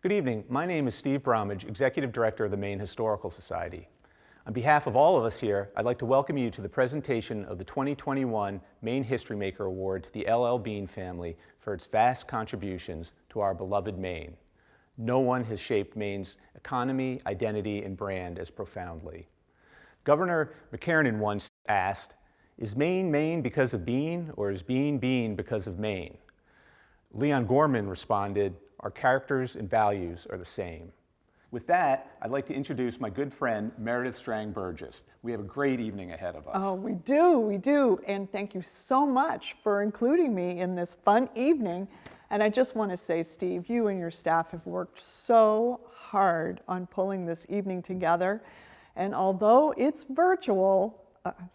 Good evening. My name is Steve Bromage, Executive Director of the Maine Historical Society. On behalf of all of us here, I'd like to welcome you to the presentation of the 2021 Maine History Maker Award to the L.L.Bean family for its vast contributions to our beloved Maine. No one has shaped Maine's economy, identity, and brand as profoundly. Governor McCarran once asked, "Is Maine Maine because of Bean, or is Bean Bean because of Maine?" Leon Gorman responded, "Our characters and values are the same." With that, I'd like to introduce my good friend, Meredith Strang-Burgess. We have a great evening ahead of us. Oh, we do. And thank you so much for including me in this fun evening. And I just want to say, Steve, you and your staff have worked so hard on pulling this evening together. And although it's virtual,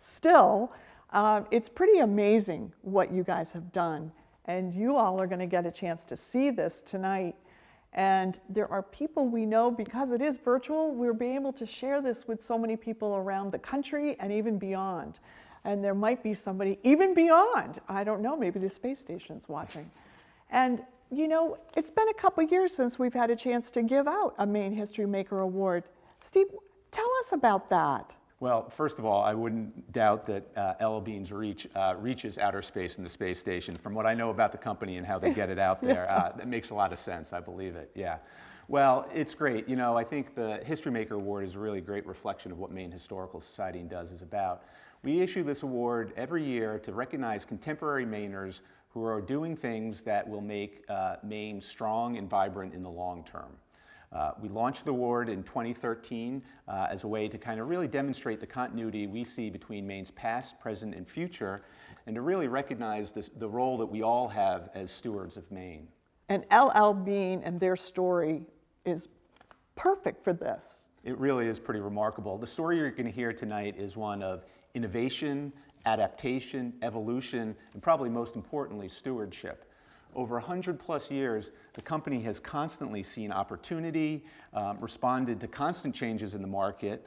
it's pretty amazing what you guys have done. And you all are going to get a chance to see this tonight. And there are people we know, because it is virtual, we'll be able to share this with so many people around the country and even beyond. And there might be somebody even beyond. I don't know, maybe the space station's watching. And you know, it's been a couple years since we've had a chance to give out a Maine History Maker Award. Steve, tell us about that. Well, first of all, I wouldn't doubt that L.L.Bean's reaches outer space in the space station. From what I know about the company and how they get it out there, that makes a lot of sense. I believe it, yeah. Well, it's great. You know, I think the History Maker Award is a really great reflection of what Maine Historical Society does is about. We issue this award every year to recognize contemporary Mainers who are doing things that will make Maine strong and vibrant in the long term. We launched the award in 2013 as a way to kind of really demonstrate the continuity we see between Maine's past, present, and future, and to really recognize the role that we all have as stewards of Maine. And L.L.Bean and their story is perfect for this. It really is pretty remarkable. The story you're going to hear tonight is one of innovation, adaptation, evolution, and probably most importantly, stewardship. Over 100+ years, the company has constantly seen opportunity, responded to constant changes in the market,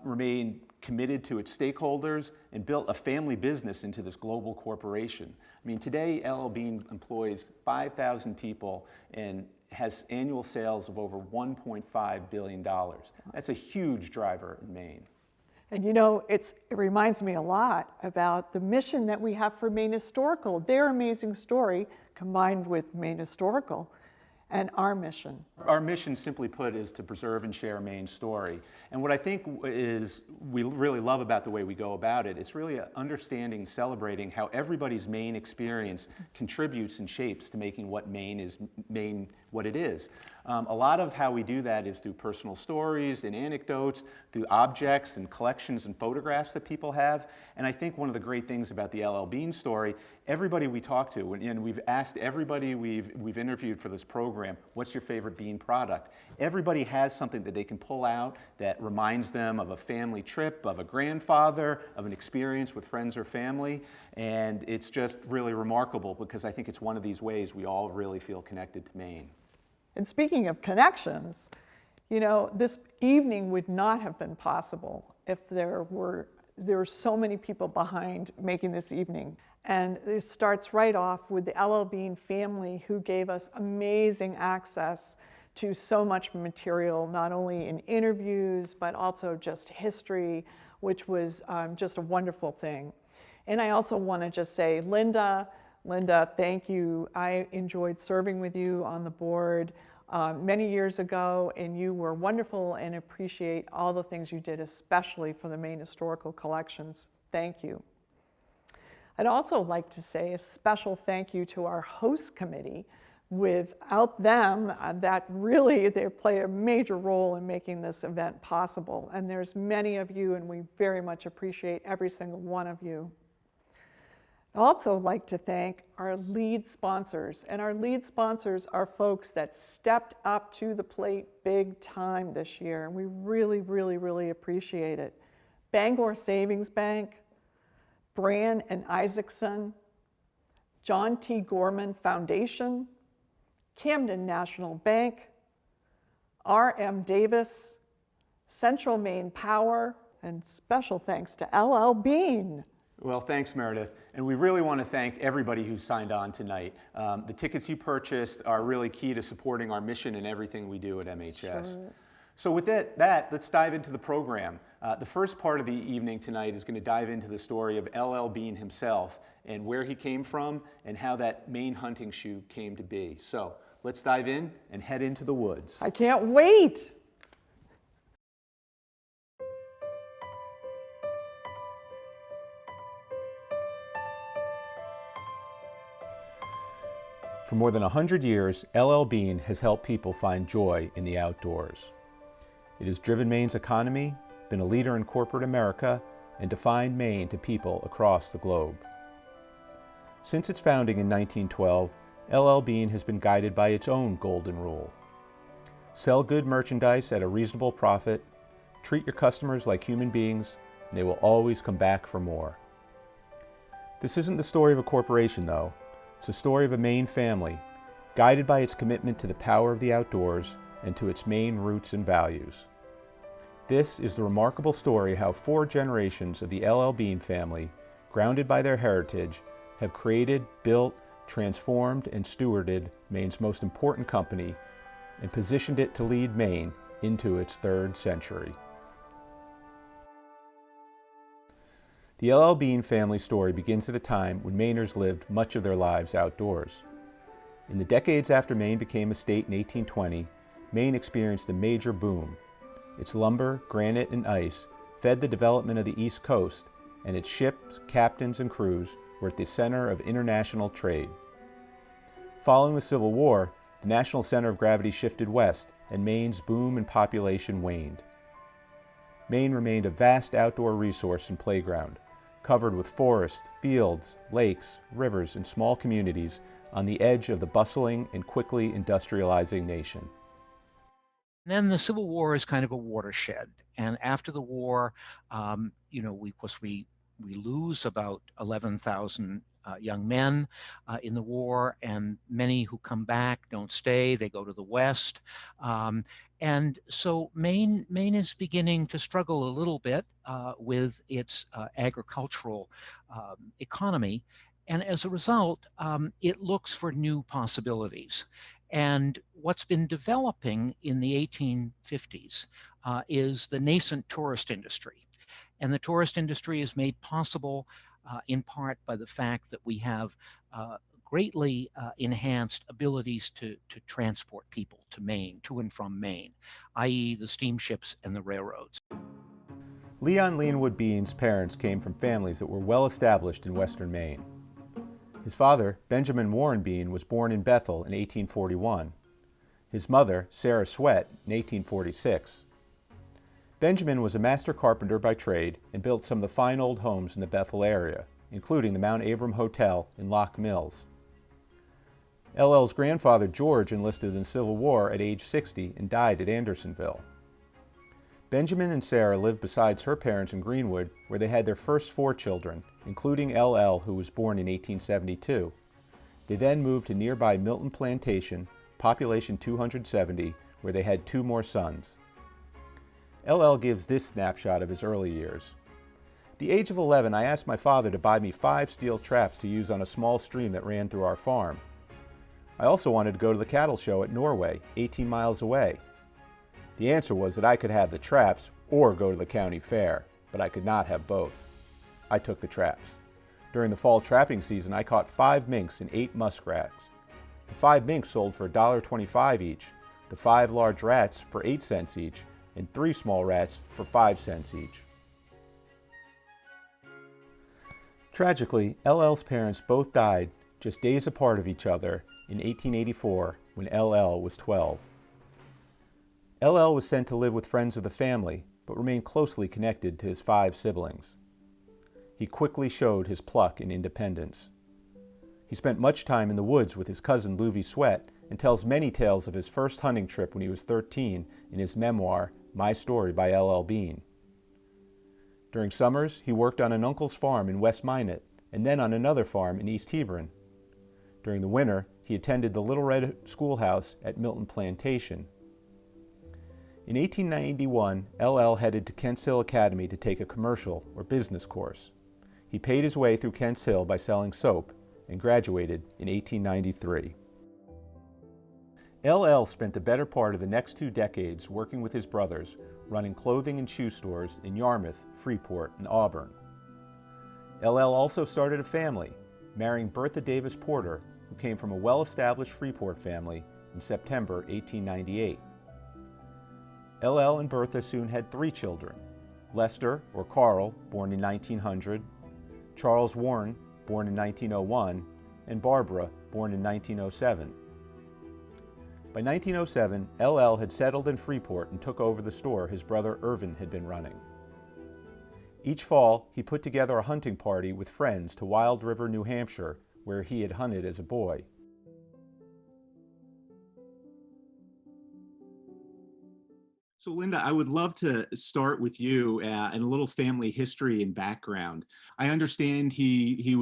remained committed to its stakeholders, and built a family business into this global corporation. I mean, today, L.L.Bean employs 5,000 people and has annual sales of over $1.5 billion. That's a huge driver in Maine. And you know, it reminds me a lot about the mission that we have for Maine Historical, their amazing story combined with Maine Historical and our mission. Our mission, simply put, is to preserve and share Maine's story. And what I think is we really love about the way we go about it, it's really understanding, celebrating how everybody's Maine experience contributes and shapes to making what Maine what it is. A lot of how we do that is through personal stories and anecdotes, through objects and collections and photographs that people have. And I think one of the great things about the L.L.Bean story, everybody we talk to, and we've asked everybody we've interviewed for this program, what's your favorite bean product? Everybody has something that they can pull out that reminds them of a family trip, of a grandfather, of an experience with friends or family. And it's just really remarkable because I think it's one of these ways we all really feel connected to Maine. And speaking of connections, you know, this evening would not have been possible if there were so many people behind making this evening. And it starts right off with the L.L.Bean family, who gave us amazing access to so much material, not only in interviews, but also just history, which was just a wonderful thing. And I also want to just say, Linda, thank you. I enjoyed serving with you on the board many years ago, and you were wonderful and appreciate all the things you did, especially for the Maine Historical Collections. Thank you. I'd also like to say a special thank you to our host committee. Without them, they play a major role in making this event possible. And there's many of you, and we very much appreciate every single one of you. I'd also like to thank our lead sponsors, and our lead sponsors are folks that stepped up to the plate big time this year, and we really appreciate it. Bangor Savings Bank, Brand and Isaacson, John T. Gorman Foundation, Camden National Bank, R.M. Davis, Central Maine Power, and special thanks to L.L.Bean. Well, thanks, Meredith. And we really want to thank everybody who signed on tonight. The tickets you purchased are really key to supporting our mission and everything we do at MHS. Sure is. So with that, let's dive into the program. The first part of the evening tonight is going to dive into the story of L.L.Bean himself and where he came from and how that Maine hunting shoe came to be. So let's dive in and head into the woods. I can't wait. For more than 100 years, L.L.Bean has helped people find joy in the outdoors. It has driven Maine's economy, been a leader in corporate America, and defined Maine to people across the globe. Since its founding in 1912, L.L.Bean has been guided by its own golden rule. Sell good merchandise at a reasonable profit, treat your customers like human beings, and they will always come back for more. This isn't the story of a corporation, though. It's a story of a Maine family, guided by its commitment to the power of the outdoors and to its Maine roots and values. This is the remarkable story how 4 generations of the L.L.Bean family, grounded by their heritage, have created, built, transformed, and stewarded Maine's most important company and positioned it to lead Maine into its 3rd century. The L.L.Bean family story begins at a time when Mainers lived much of their lives outdoors. In the decades after Maine became a state in 1820, Maine experienced a major boom. Its lumber, granite, and ice fed the development of the East Coast, and its ships, captains, and crews were at the center of international trade. Following the Civil War, the national center of gravity shifted west, and Maine's boom and population waned. Maine remained a vast outdoor resource and playground, covered with forests, fields, lakes, rivers, and small communities on the edge of the bustling and quickly industrializing nation. Then the Civil War is kind of a watershed. And after the war, we lose about 11,000 young men in the war, and many who come back don't stay. They go to the West. And so Maine is beginning to struggle a little bit with its agricultural economy. And as a result, it looks for new possibilities. And what's been developing in the 1850s is the nascent tourist industry. And the tourist industry is made possible in part by the fact that we have greatly enhanced abilities to transport people to Maine, to and from Maine, i.e. the steamships and the railroads. Leonwood Bean's parents came from families that were well established in western Maine. His father, Benjamin Warren Bean, was born in Bethel in 1841. His mother, Sarah Sweat, in 1846. Benjamin was a master carpenter by trade and built some of the fine old homes in the Bethel area, including the Mount Abram Hotel in Lock Mills. L.L.'s grandfather, George, enlisted in the Civil War at age 60 and died at Andersonville. Benjamin and Sarah lived besides her parents in Greenwood, where they had their first 4 children, including L.L., who was born in 1872. They then moved to nearby Milton Plantation, population 270, where they had 2 more sons. L.L. gives this snapshot of his early years. At the age of 11, I asked my father to buy me 5 steel traps to use on a small stream that ran through our farm. I also wanted to go to the cattle show at Norway, 18 miles away. The answer was that I could have the traps or go to the county fair, but I could not have both. I took the traps. During the fall trapping season, I caught 5 minks and 8 muskrats. The 5 minks sold for $1.25 each, the 5 large rats for 8 cents each, and 3 small rats for 5 cents each. Tragically, L.L.'s parents both died just days apart of each other in 1884 when L.L. was 12. L.L. was sent to live with friends of the family, but remained closely connected to his 5 siblings. He quickly showed his pluck and independence. He spent much time in the woods with his cousin Louis Sweat and tells many tales of his first hunting trip when he was 13 in his memoir, My Story by L.L.Bean. During summers, he worked on an uncle's farm in West Minot and then on another farm in East Hebron. During the winter, he attended the Little Red Schoolhouse at Milton Plantation. In 1891, L.L. headed to Kents Hill Academy to take a commercial or business course. He paid his way through Kent's Hill by selling soap and graduated in 1893. L.L. spent the better part of the next 2 decades working with his brothers, running clothing and shoe stores in Yarmouth, Freeport, and Auburn. L.L. also started a family, marrying Bertha Davis Porter, who came from a well-established Freeport family in September 1898. L.L. and Bertha soon had 3 children: Lester, or Carl, born in 1900, Charles Warren, born in 1901, and Barbara, born in 1907. By 1907, L.L. had settled in Freeport and took over the store his brother Irvin had been running. Each fall, he put together a hunting party with friends to Wild River, New Hampshire, where he had hunted as a boy. So Linda, I would love to start with you and a little family history and background. I understand he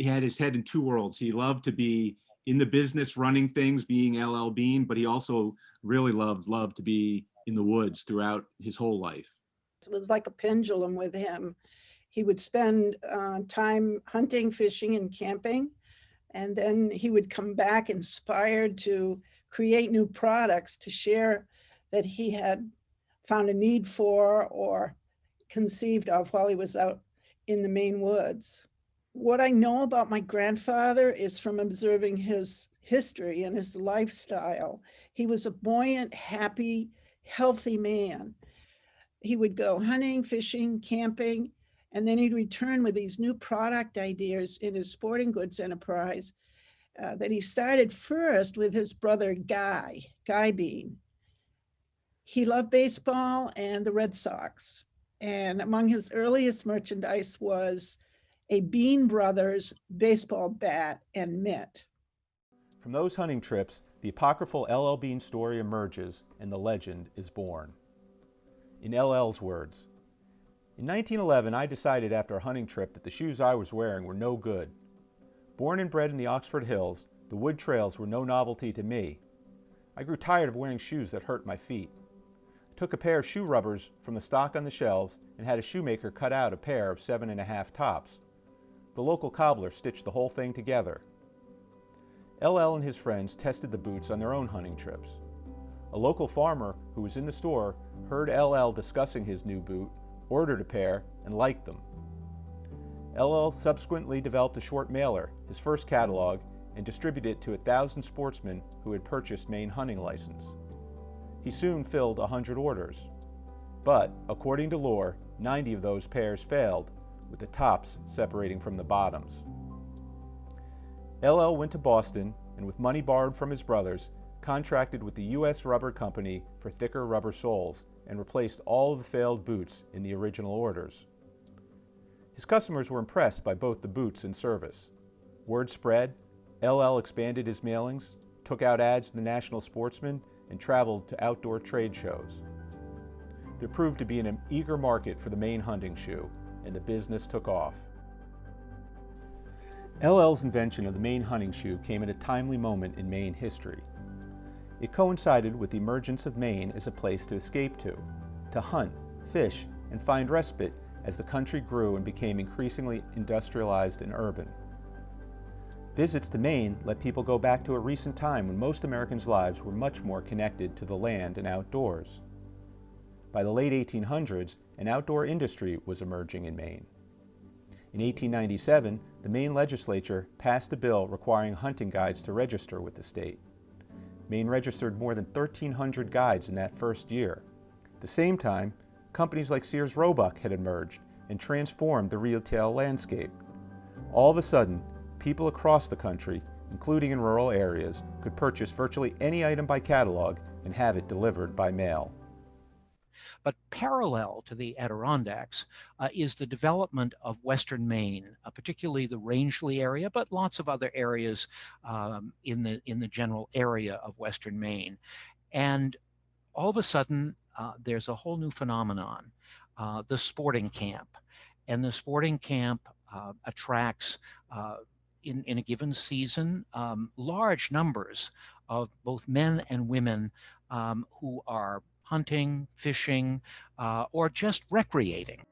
had his head in 2 worlds. He loved to be in the business running things, being L.L.Bean, but he also really loved to be in the woods throughout his whole life. It was like a pendulum with him. He would spend time hunting, fishing, and camping, and then he would come back inspired to create new products to share that he had found a need for or conceived of while he was out in the Maine woods. What I know about my grandfather is from observing his history and his lifestyle. He was a buoyant, happy, healthy man. He would go hunting, fishing, camping, and then he'd return with these new product ideas in his sporting goods enterprise that he started first with his brother Guy Bean. He loved baseball and the Red Sox. And among his earliest merchandise was a Bean Brothers baseball bat and mitt. From those hunting trips, the apocryphal L.L.Bean story emerges and the legend is born. In L.L.'s words, "In 1911, I decided after a hunting trip that the shoes I was wearing were no good. Born and bred in the Oxford Hills, the wood trails were no novelty to me. I grew tired of wearing shoes that hurt my feet. I took a pair of shoe rubbers from the stock on the shelves and had a shoemaker cut out a pair of 7.5 tops. The local cobbler stitched the whole thing together. L.L. and his friends tested the boots on their own hunting trips. A local farmer who was in the store heard L.L. discussing his new boot, ordered a pair, and liked them. L.L. subsequently developed a short mailer, his first catalog, and distributed it to 1,000 sportsmen who had purchased Maine hunting license. He soon filled 100 orders. But, according to lore, 90 of those pairs failed, with the tops separating from the bottoms. L.L. went to Boston and, with money borrowed from his brothers, contracted with the U.S. Rubber Company for thicker rubber soles and replaced all of the failed boots in the original orders. His customers were impressed by both the boots and service. Word spread, L.L. expanded his mailings, took out ads in the National Sportsman, and traveled to outdoor trade shows. There proved to be an eager market for the Maine hunting shoe, and the business took off. L.L.'s invention of the Maine hunting shoe came at a timely moment in Maine history. It coincided with the emergence of Maine as a place to escape to hunt, fish, and find respite as the country grew and became increasingly industrialized and urban. Visits to Maine let people go back to a recent time when most Americans' lives were much more connected to the land and outdoors. By the late 1800s, an outdoor industry was emerging in Maine. In 1897, the Maine legislature passed a bill requiring hunting guides to register with the state. Maine registered more than 1,300 guides in that first year. At the same time, companies like Sears Roebuck had emerged and transformed the retail landscape. All of a sudden, people across the country, including in rural areas, could purchase virtually any item by catalog and have it delivered by mail. But parallel to the Adirondacks is the development of Western Maine, particularly the Rangeley area, but lots of other areas in the general area of Western Maine. And all of a sudden, there's a whole new phenomenon, the sporting camp. And the sporting camp attracts, in a given season, large numbers of both men and women who are hunting, fishing, or just recreating.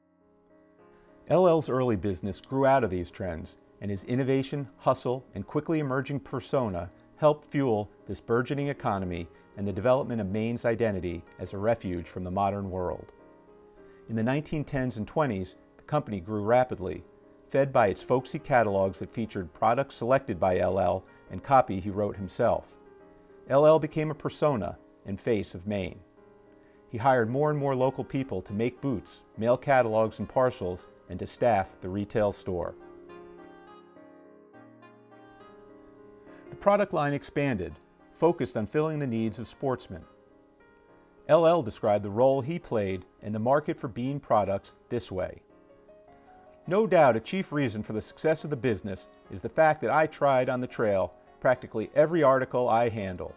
LL's early business grew out of these trends, and his innovation, hustle, and quickly emerging persona helped fuel this burgeoning economy and the development of Maine's identity as a refuge from the modern world. In the 1910s and 20s, the company grew rapidly, fed by its folksy catalogs that featured products selected by LL and copy he wrote himself. LL became a persona and face of Maine. He hired more and more local people to make boots, mail catalogs and parcels, and to staff the retail store. The product line expanded, focused on filling the needs of sportsmen. LL described the role he played in the market for bean products this way. No doubt a chief reason for the success of the business is the fact that I tried on the trail practically every article I handle.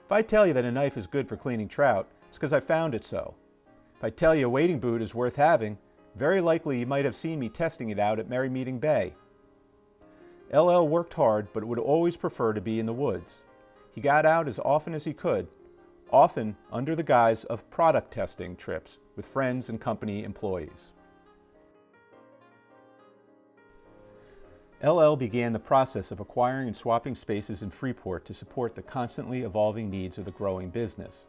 If I tell you that a knife is good for cleaning trout, it's because I found it so. If I tell you a wading boot is worth having, very likely you might have seen me testing it out at Merry Meeting Bay. LL worked hard, but would always prefer to be in the woods. He got out as often as he could, often under the guise of product testing trips with friends and company employees. LL began the process of acquiring and swapping spaces in Freeport to support the constantly evolving needs of the growing business.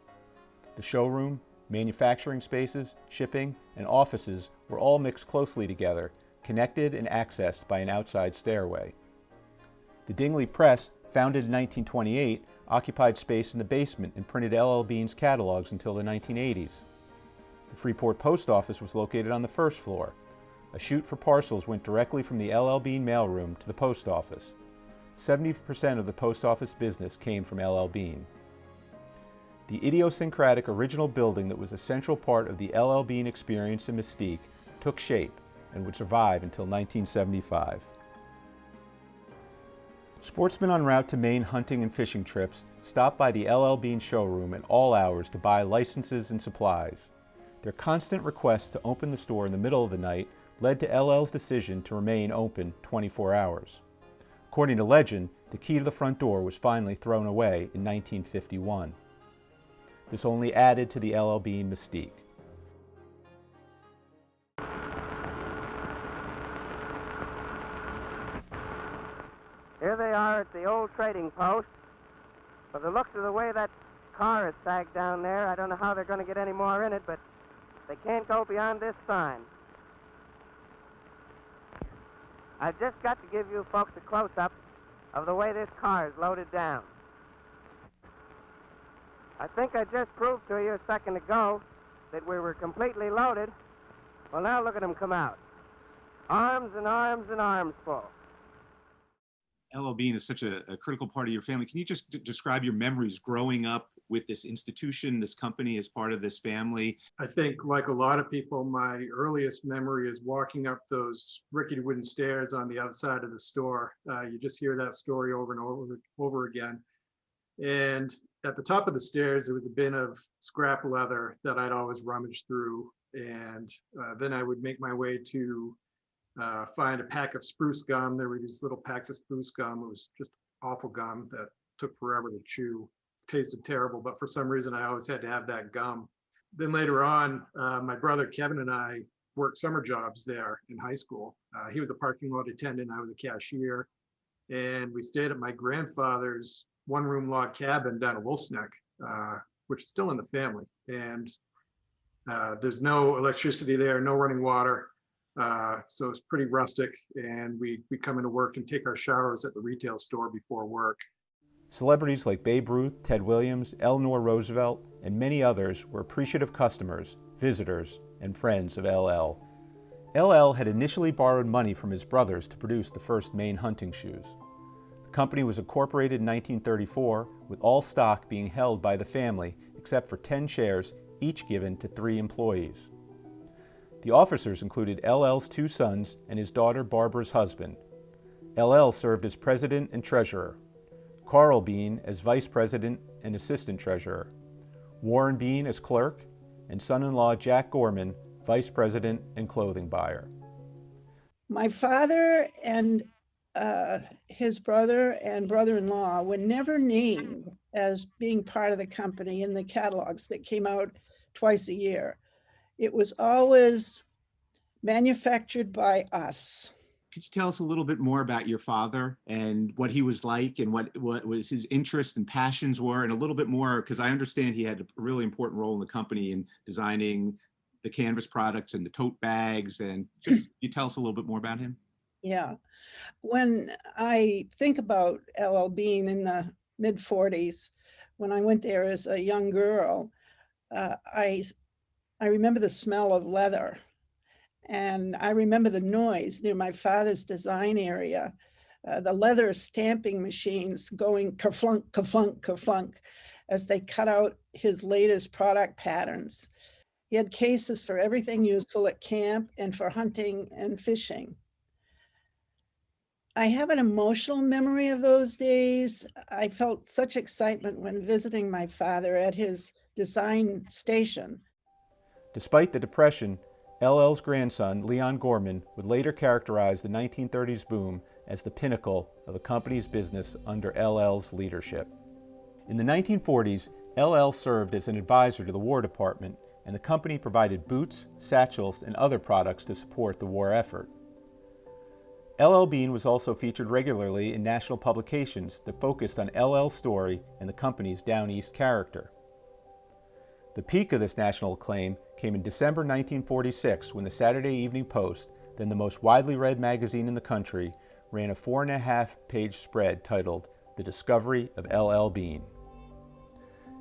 The showroom, manufacturing spaces, shipping, and offices were all mixed closely together, connected and accessed by an outside stairway. The Dingley Press, founded in 1928, occupied space in the basement and printed L.L.Bean's catalogs until the 1980s. The Freeport Post Office was located on the first floor. A chute for parcels went directly from the L.L.Bean mailroom to the post office. 70% of the post office business came from L.L.Bean. The idiosyncratic original building that was a central part of the L.L.Bean experience and mystique took shape and would survive until 1975. Sportsmen en route to Maine hunting and fishing trips stopped by the L.L.Bean showroom at all hours to buy licenses and supplies. Their constant request to open the store in the middle of the night led to LL's decision to remain open 24 hours. According to legend, the key to the front door was finally thrown away in 1951. This only added to the L.L.Bean mystique. Here they are at the old trading post. By the looks of the way that car is sagged down there, I don't know how they're going to get any more in it, but they can't go beyond this sign. I've just got to give you folks a close-up of the way this car is loaded down. I think I just proved to you a second ago that we were completely loaded. Well, now look at them come out. Arms and arms and arms full. L.L.Bean is such a critical part of your family. Can you just describe your memories growing up with this institution, this company, as part of this family? I think, like a lot of people, my earliest memory is walking up those rickety wooden stairs on the outside of the store. You just hear that story over and over again. And at the top of the stairs, there was a bin of scrap leather that I'd always rummage through. And then I would make my way to find a pack of spruce gum. There were these little packs of spruce gum. It was just awful gum that took forever to chew. Tasted terrible, but for some reason I always had to have that gum. Then later on, my brother Kevin and I worked summer jobs there in high school. He was a parking lot attendant, I was a cashier, and we stayed at my grandfather's one-room log cabin down at Wolfsneck, which is still in the family. And there's no electricity there, no running water. So it's pretty rustic, and we come into work and take our showers at the retail store before work. Celebrities like Babe Ruth, Ted Williams, Eleanor Roosevelt, and many others were appreciative customers, visitors, and friends of LL. LL had initially borrowed money from his brothers to produce the first Maine hunting shoes. The company was incorporated in 1934, with all stock being held by the family except for 10 shares, each given to 3 employees. The officers included LL's 2 sons and his daughter Barbara's husband. LL served as president and treasurer, Carl Bean as vice president and assistant treasurer, Warren Bean as clerk, and son-in-law Jack Gorman, vice president and clothing buyer. My father and his brother and brother-in-law were never named as being part of the company in the catalogs that came out twice a year. It was always manufactured by us. Could you tell us a little bit more about your father and what he was like and what was his interests and passions were, and a little bit more, because I understand he had a really important role in the company in designing the canvas products and the tote bags, and just you tell us a little bit more about him? Yeah. When I think about L.L.Bean in the mid 40s, when I went there as a young girl, I remember the smell of leather. And I remember the noise near my father's design area, the leather stamping machines going kerflunk, kerflunk, kerflunk as they cut out his latest product patterns. He had cases for everything useful at camp and for hunting and fishing. I have an emotional memory of those days. I felt such excitement when visiting my father at his design station. Despite the Depression, LL's grandson, Leon Gorman, would later characterize the 1930s boom as the pinnacle of the company's business under LL's leadership. In the 1940s, LL served as an advisor to the War Department, and the company provided boots, satchels, and other products to support the war effort. L.L.Bean was also featured regularly in national publications that focused on LL's story and the company's Down East character. The peak of this national acclaim came in December 1946 when the Saturday Evening Post, then the most widely read magazine in the country, ran a 4.5-page spread titled The Discovery of L.L.Bean.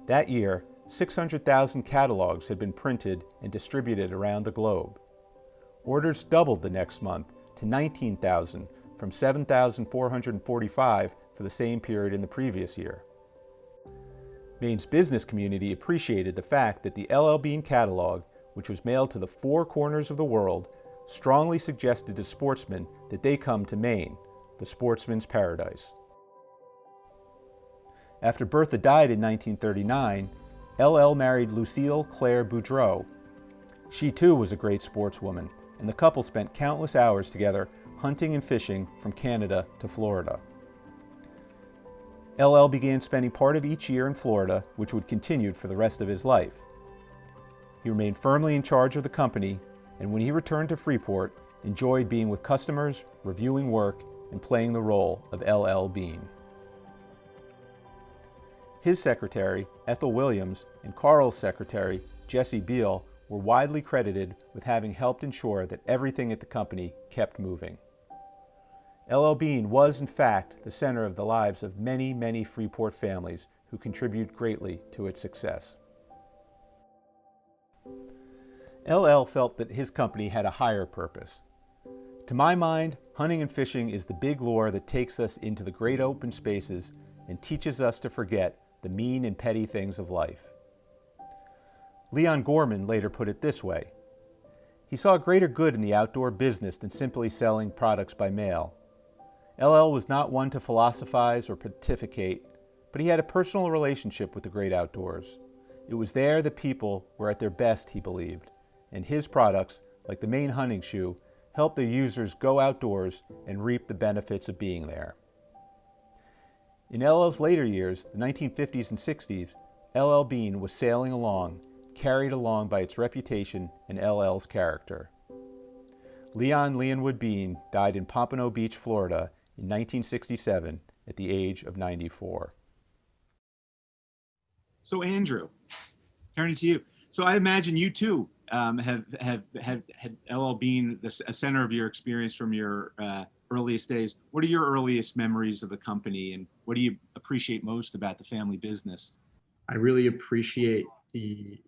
That year, 600,000 catalogs had been printed and distributed around the globe. Orders doubled the next month to 19,000 from 7,445 for the same period in the previous year. Maine's business community appreciated the fact that the L.L.Bean catalog, which was mailed to the four corners of the world, strongly suggested to sportsmen that they come to Maine, the sportsman's paradise. After Bertha died in 1939, L.L. married Lucille Claire Boudreau. She too was a great sportswoman, and the couple spent countless hours together hunting and fishing from Canada to Florida. L.L. began spending part of each year in Florida, which would continue for the rest of his life. He remained firmly in charge of the company, and when he returned to Freeport, enjoyed being with customers, reviewing work, and playing the role of L.L. Bean. His secretary, Ethel Williams, and Carl's secretary, Jessie Beal, were widely credited with having helped ensure that everything at the company kept moving. L.L. Bean was, in fact, the center of the lives of many, many Freeport families who contribute greatly to its success. L.L. felt that his company had a higher purpose. To my mind, hunting and fishing is the big lure that takes us into the great open spaces and teaches us to forget the mean and petty things of life. Leon Gorman later put it this way: he saw greater good in the outdoor business than simply selling products by mail. L.L. was not one to philosophize or pontificate, but he had a personal relationship with the great outdoors. It was there that people were at their best, he believed, and his products, like the Maine hunting shoe, helped their users go outdoors and reap the benefits of being there. In L.L.'s later years, the 1950s and 60s, L.L. Bean was sailing along, carried along by its reputation and L.L.'s character. Leonwood Bean died in Pompano Beach, Florida in 1967 at the age of 94. So Andrew, turning to you. So I imagine you too have had L.L. Bean a center of your experience from your earliest days. What are your earliest memories of the company, and what do you appreciate most about the family business? I really appreciate the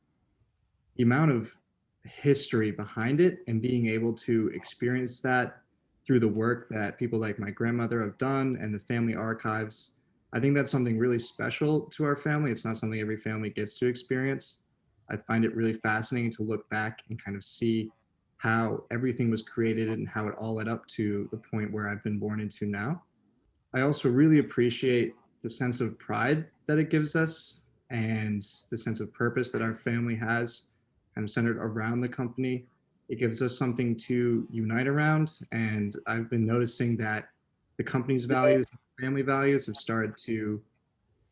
amount of history behind it and being able to experience that through the work that people like my grandmother have done and the family archives. I think that's something really special to our family. It's not something every family gets to experience. I find it really fascinating to look back and kind of see how everything was created and how it all led up to the point where I've been born into now. I also really appreciate the sense of pride that it gives us and the sense of purpose that our family has kind of centered around the company. It gives us something to unite around. And I've been noticing that the company's values, family values have started to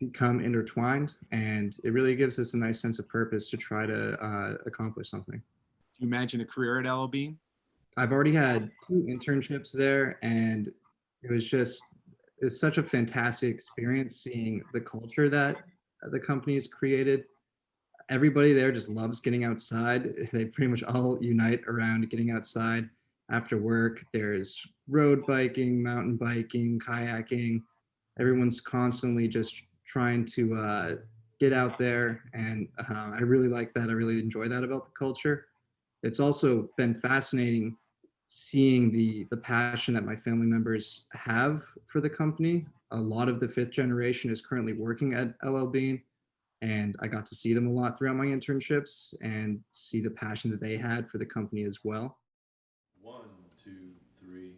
become intertwined. And it really gives us a nice sense of purpose to try to accomplish something. Do you imagine a career at L.L. Bean? I've already had 2 internships there, and it's such a fantastic experience seeing the culture that the company's created. Everybody there just loves getting outside. They pretty much all unite around getting outside after work. There's road biking, mountain biking, kayaking. Everyone's constantly just trying to get out there, and I really like that. I really enjoy that about the culture. It's also been fascinating seeing the passion that my family members have for the company. A lot of the 5th generation is currently working at L.L.Bean, and I got to see them a lot throughout my internships and see the passion that they had for the company as well. 1, 2, 3.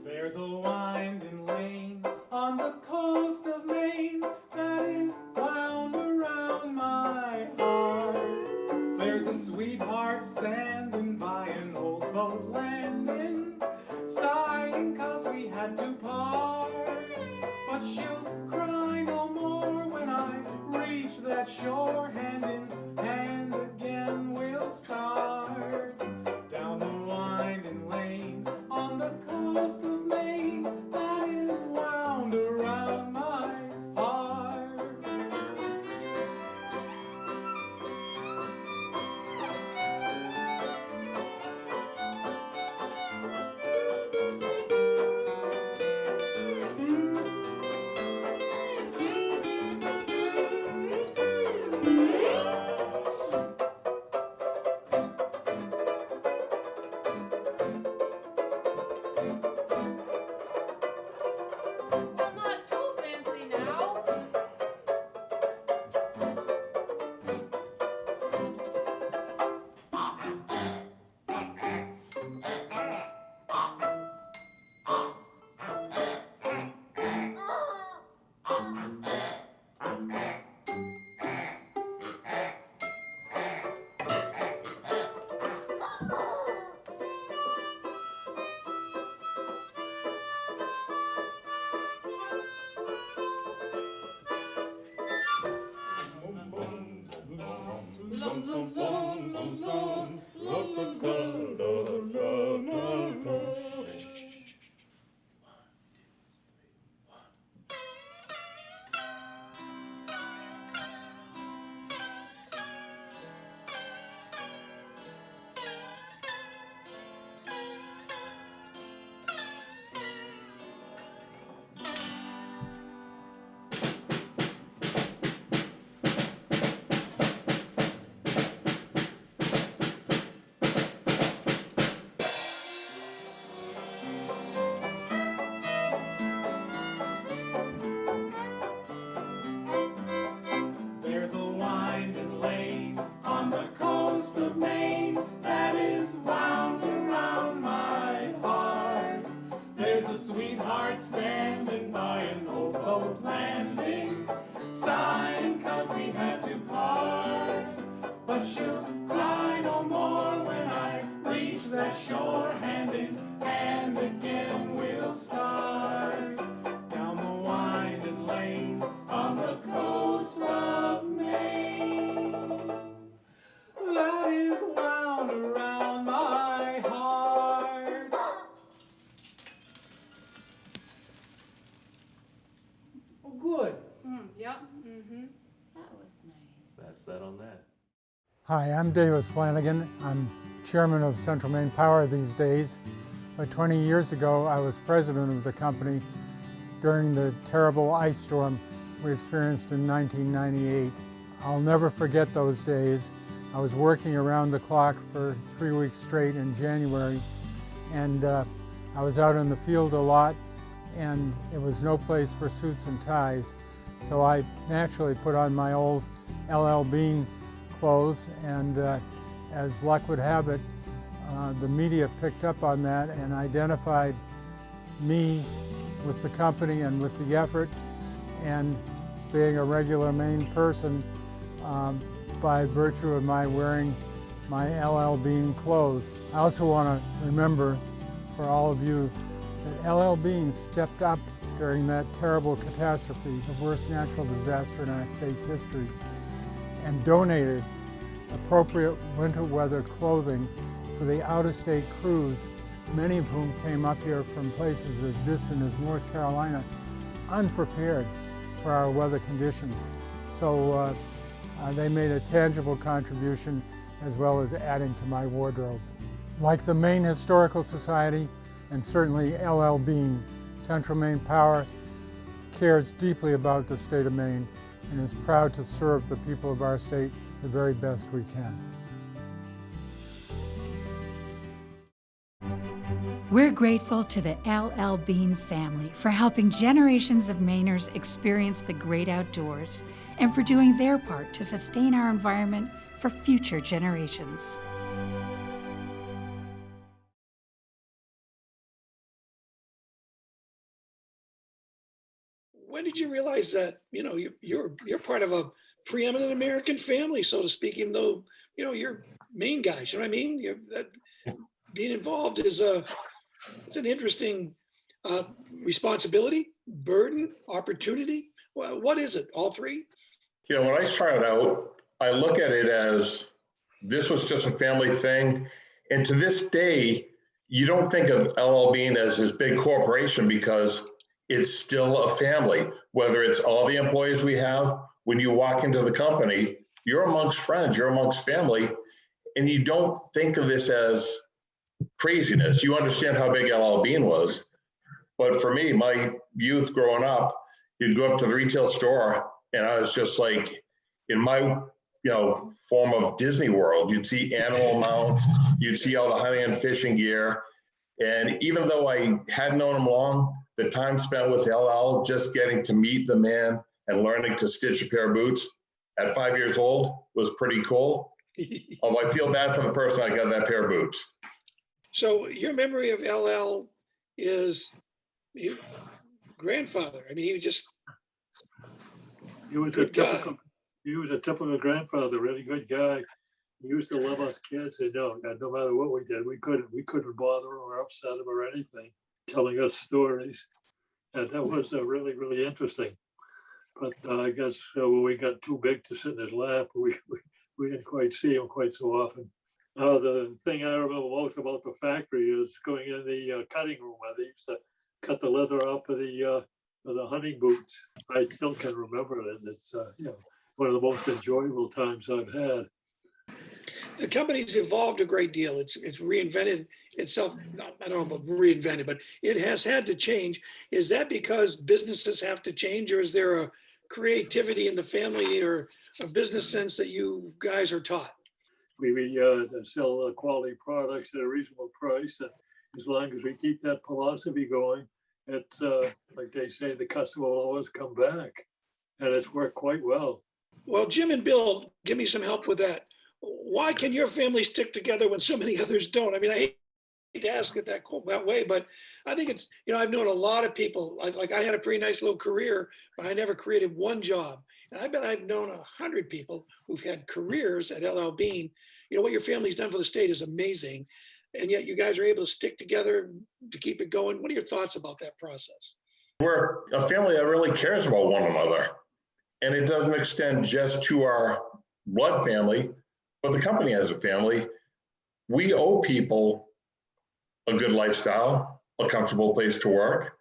There's a winding lane on the coast of Maine that is wound around my heart. There's a sweetheart standing by an old boat landing, sighing 'cause we had to part. But she'll cry no more when I reach that shore, hand in hand again we'll start. Down the winding lane on the coast of Maine that is wound around my heart. Well, not too fancy now. There's a winding lane on the coast of Maine that is wound around my heart. There's a sweetheart standing by an old boat landing, sighing 'cause we had to part. But she'll cry no more when I reach that shore, hand in hand again we'll start. Down the winding lane on the coast of Maine that is wound around my heart. Oh, good. Yep. That was nice. That's that on that. Hi, I'm David Flanagan. I'm chairman of Central Maine Power these days. But 20 years ago, I was president of the company during the terrible ice storm we experienced in 1998. I'll never forget those days. I was working around the clock for 3 weeks straight in January, and I was out in the field a lot, and it was no place for suits and ties. So I naturally put on my old L.L.Bean clothes, and as luck would have it, the media picked up on that and identified me with the company and with the effort, and being a regular Maine person by virtue of my wearing my L.L.Bean clothes. I also want to remember for all of you that L.L.Bean stepped up during that terrible catastrophe, the worst natural disaster in our state's history, and donated appropriate winter weather clothing for the out-of-state crews, many of whom came up here from places as distant as North Carolina, unprepared for our weather conditions. So they made a tangible contribution as well as adding to my wardrobe. Like the Maine Historical Society and certainly L.L.Bean, Central Maine Power cares deeply about the state of Maine and is proud to serve the people of our state the very best we can. We're grateful to the L.L.Bean family for helping generations of Mainers experience the great outdoors and for doing their part to sustain our environment for future generations. When did you realize that, you're part of a preeminent American family, so to speak, even though, you're Maine guys, you know what I mean? Being involved is it's an interesting responsibility, burden, opportunity. Well, what is it, all three? When I started out, I look at it as this was just a family thing. And to this day, you don't think of L.L.Bean as this big corporation because it's still a family, whether it's all the employees we have. When you walk into the company, you're amongst friends, you're amongst family, and you don't think of this as craziness. You understand how big L.L.Bean was. But for me, my youth growing up, you'd go up to the retail store and I was just like, in my form of Disney World, you'd see animal mounts, you'd see all the hunting and fishing gear. And even though I hadn't known him long, the time spent with LL, just getting to meet the man and learning to stitch a pair of boots at 5 years old was pretty cool. Although I feel bad for the person I got that pair of boots. So your memory of LL is your grandfather. I mean, he was a typical grandfather, really good guy. He used to love us kids, and no matter what we did, we couldn't bother him or upset him or anything, telling us stories. And that was really, really interesting. But I guess when we got too big to sit in his lap, we didn't quite see him quite so often. The thing I remember most about the factory is going in the cutting room where they used to cut the leather off for the hunting boots. I still can remember it, and it's one of the most enjoyable times I've had. The company's evolved a great deal. It's reinvented itself. I don't know about reinvented, but it has had to change. Is that because businesses have to change, or is there a creativity in the family or a business sense that you guys are taught? We sell quality products at a reasonable price. And as long as we keep that philosophy going, it's like they say, the customer will always come back. And it's worked quite well. Well, Jim and Bill, give me some help with that. Why can your family stick together when so many others don't? I mean, I hate to ask it that way, but I think it's, I've known a lot of people, like I had a pretty nice little career, but I never created one job. And I bet I've known 100 people who've had careers at L.L.Bean. What your family's done for the state is amazing. And yet you guys are able to stick together to keep it going. What are your thoughts about that process? We're a family that really cares about one another. And it doesn't extend just to our blood family, but the company as a family. We owe people a good lifestyle, a comfortable place to work,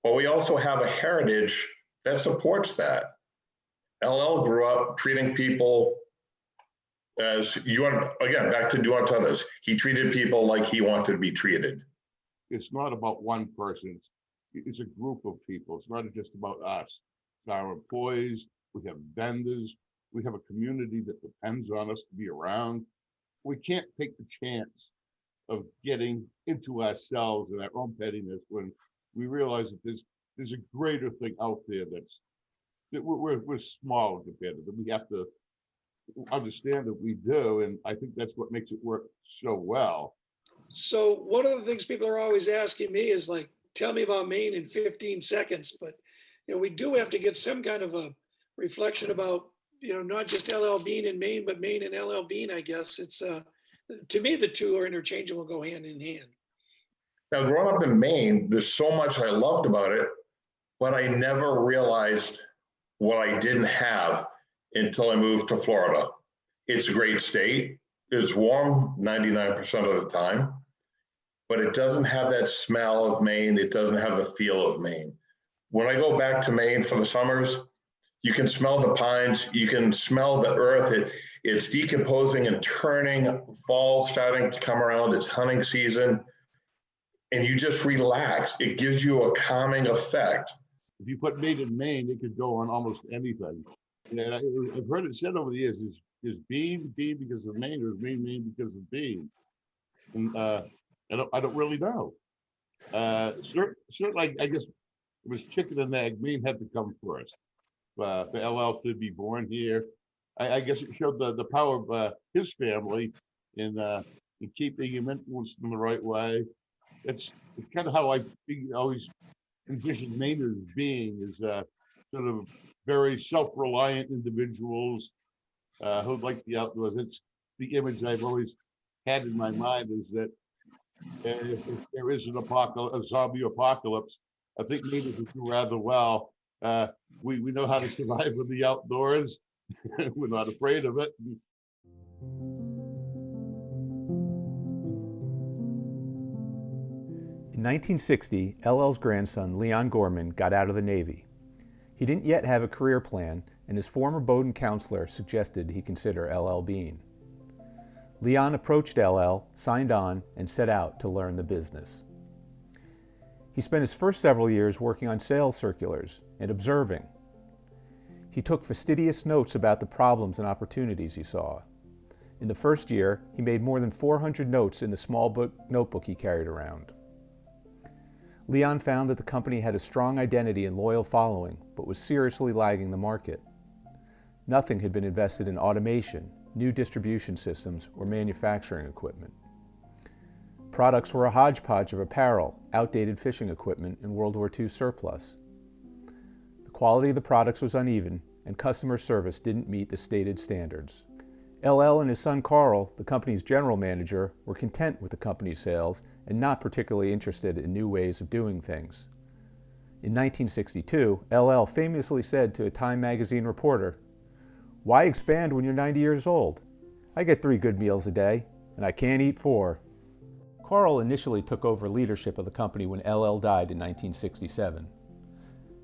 but we also have a heritage that supports that. LL grew up treating people as back to do unto others. He treated people like he wanted to be treated. It's not about one person. It's a group of people. It's not just about us. It's our employees. We have vendors. We have a community that depends on us to be around. We can't take the chance of getting into ourselves and our own pettiness when we realize that there's a greater thing out there that we're small compared to them. We have to understand that we do, and I think that's what makes it work so well. So one of the things people are always asking me is like, tell me about Maine in 15 seconds. But we do have to get some kind of a reflection about not just L.L.Bean in Maine, but Maine and L.L.Bean. I guess it's To me, the two are interchangeable, go hand in hand. Now, growing up in Maine, there's so much I loved about it, but I never realized what I didn't have until I moved to Florida. It's a great state. It's warm 99% of the time, but it doesn't have that smell of Maine. It doesn't have the feel of Maine. When I go back to Maine for the summers, you can smell the pines, you can smell the earth. It's decomposing and turning, fall's starting to come around, it's hunting season, and you just relax. It gives you a calming effect. If you put Made in Maine, it could go on almost anything. And I've heard it said over the years, is Bean because of Maine, or is Maine because of Bean? And I don't really know. Certainly, I guess it was chicken and egg. Maine had to come first. For L.L. to be born here, I guess it showed the power of his family in keeping him influenced in the right way. It's kind of how I always envisioned Mainers being, is sort of very self-reliant individuals who like the outdoors. It's the image I've always had in my mind, is that if there is a zombie apocalypse, I think Mainers would do rather well. We know how to survive in the outdoors. We're not afraid of it. In 1960, LL's grandson, Leon Gorman, got out of the Navy. He didn't yet have a career plan, and his former Bowdoin counselor suggested he consider L.L.Bean. Leon approached LL, signed on, and set out to learn the business. He spent his first several years working on sales circulars and observing. He took fastidious notes about the problems and opportunities he saw. In the first year, he made more than 400 notes in the small notebook he carried around. Leon found that the company had a strong identity and loyal following, but was seriously lagging the market. Nothing had been invested in automation, new distribution systems, or manufacturing equipment. Products were a hodgepodge of apparel, outdated fishing equipment, and World War II surplus. The quality of the products was uneven, and customer service didn't meet the stated standards. LL and his son Carl, the company's general manager, were content with the company's sales and not particularly interested in new ways of doing things. In 1962, LL famously said to a Time magazine reporter, "Why expand when you're 90 years old? I get 3 good meals a day, and I can't eat 4. Carl initially took over leadership of the company when LL died in 1967.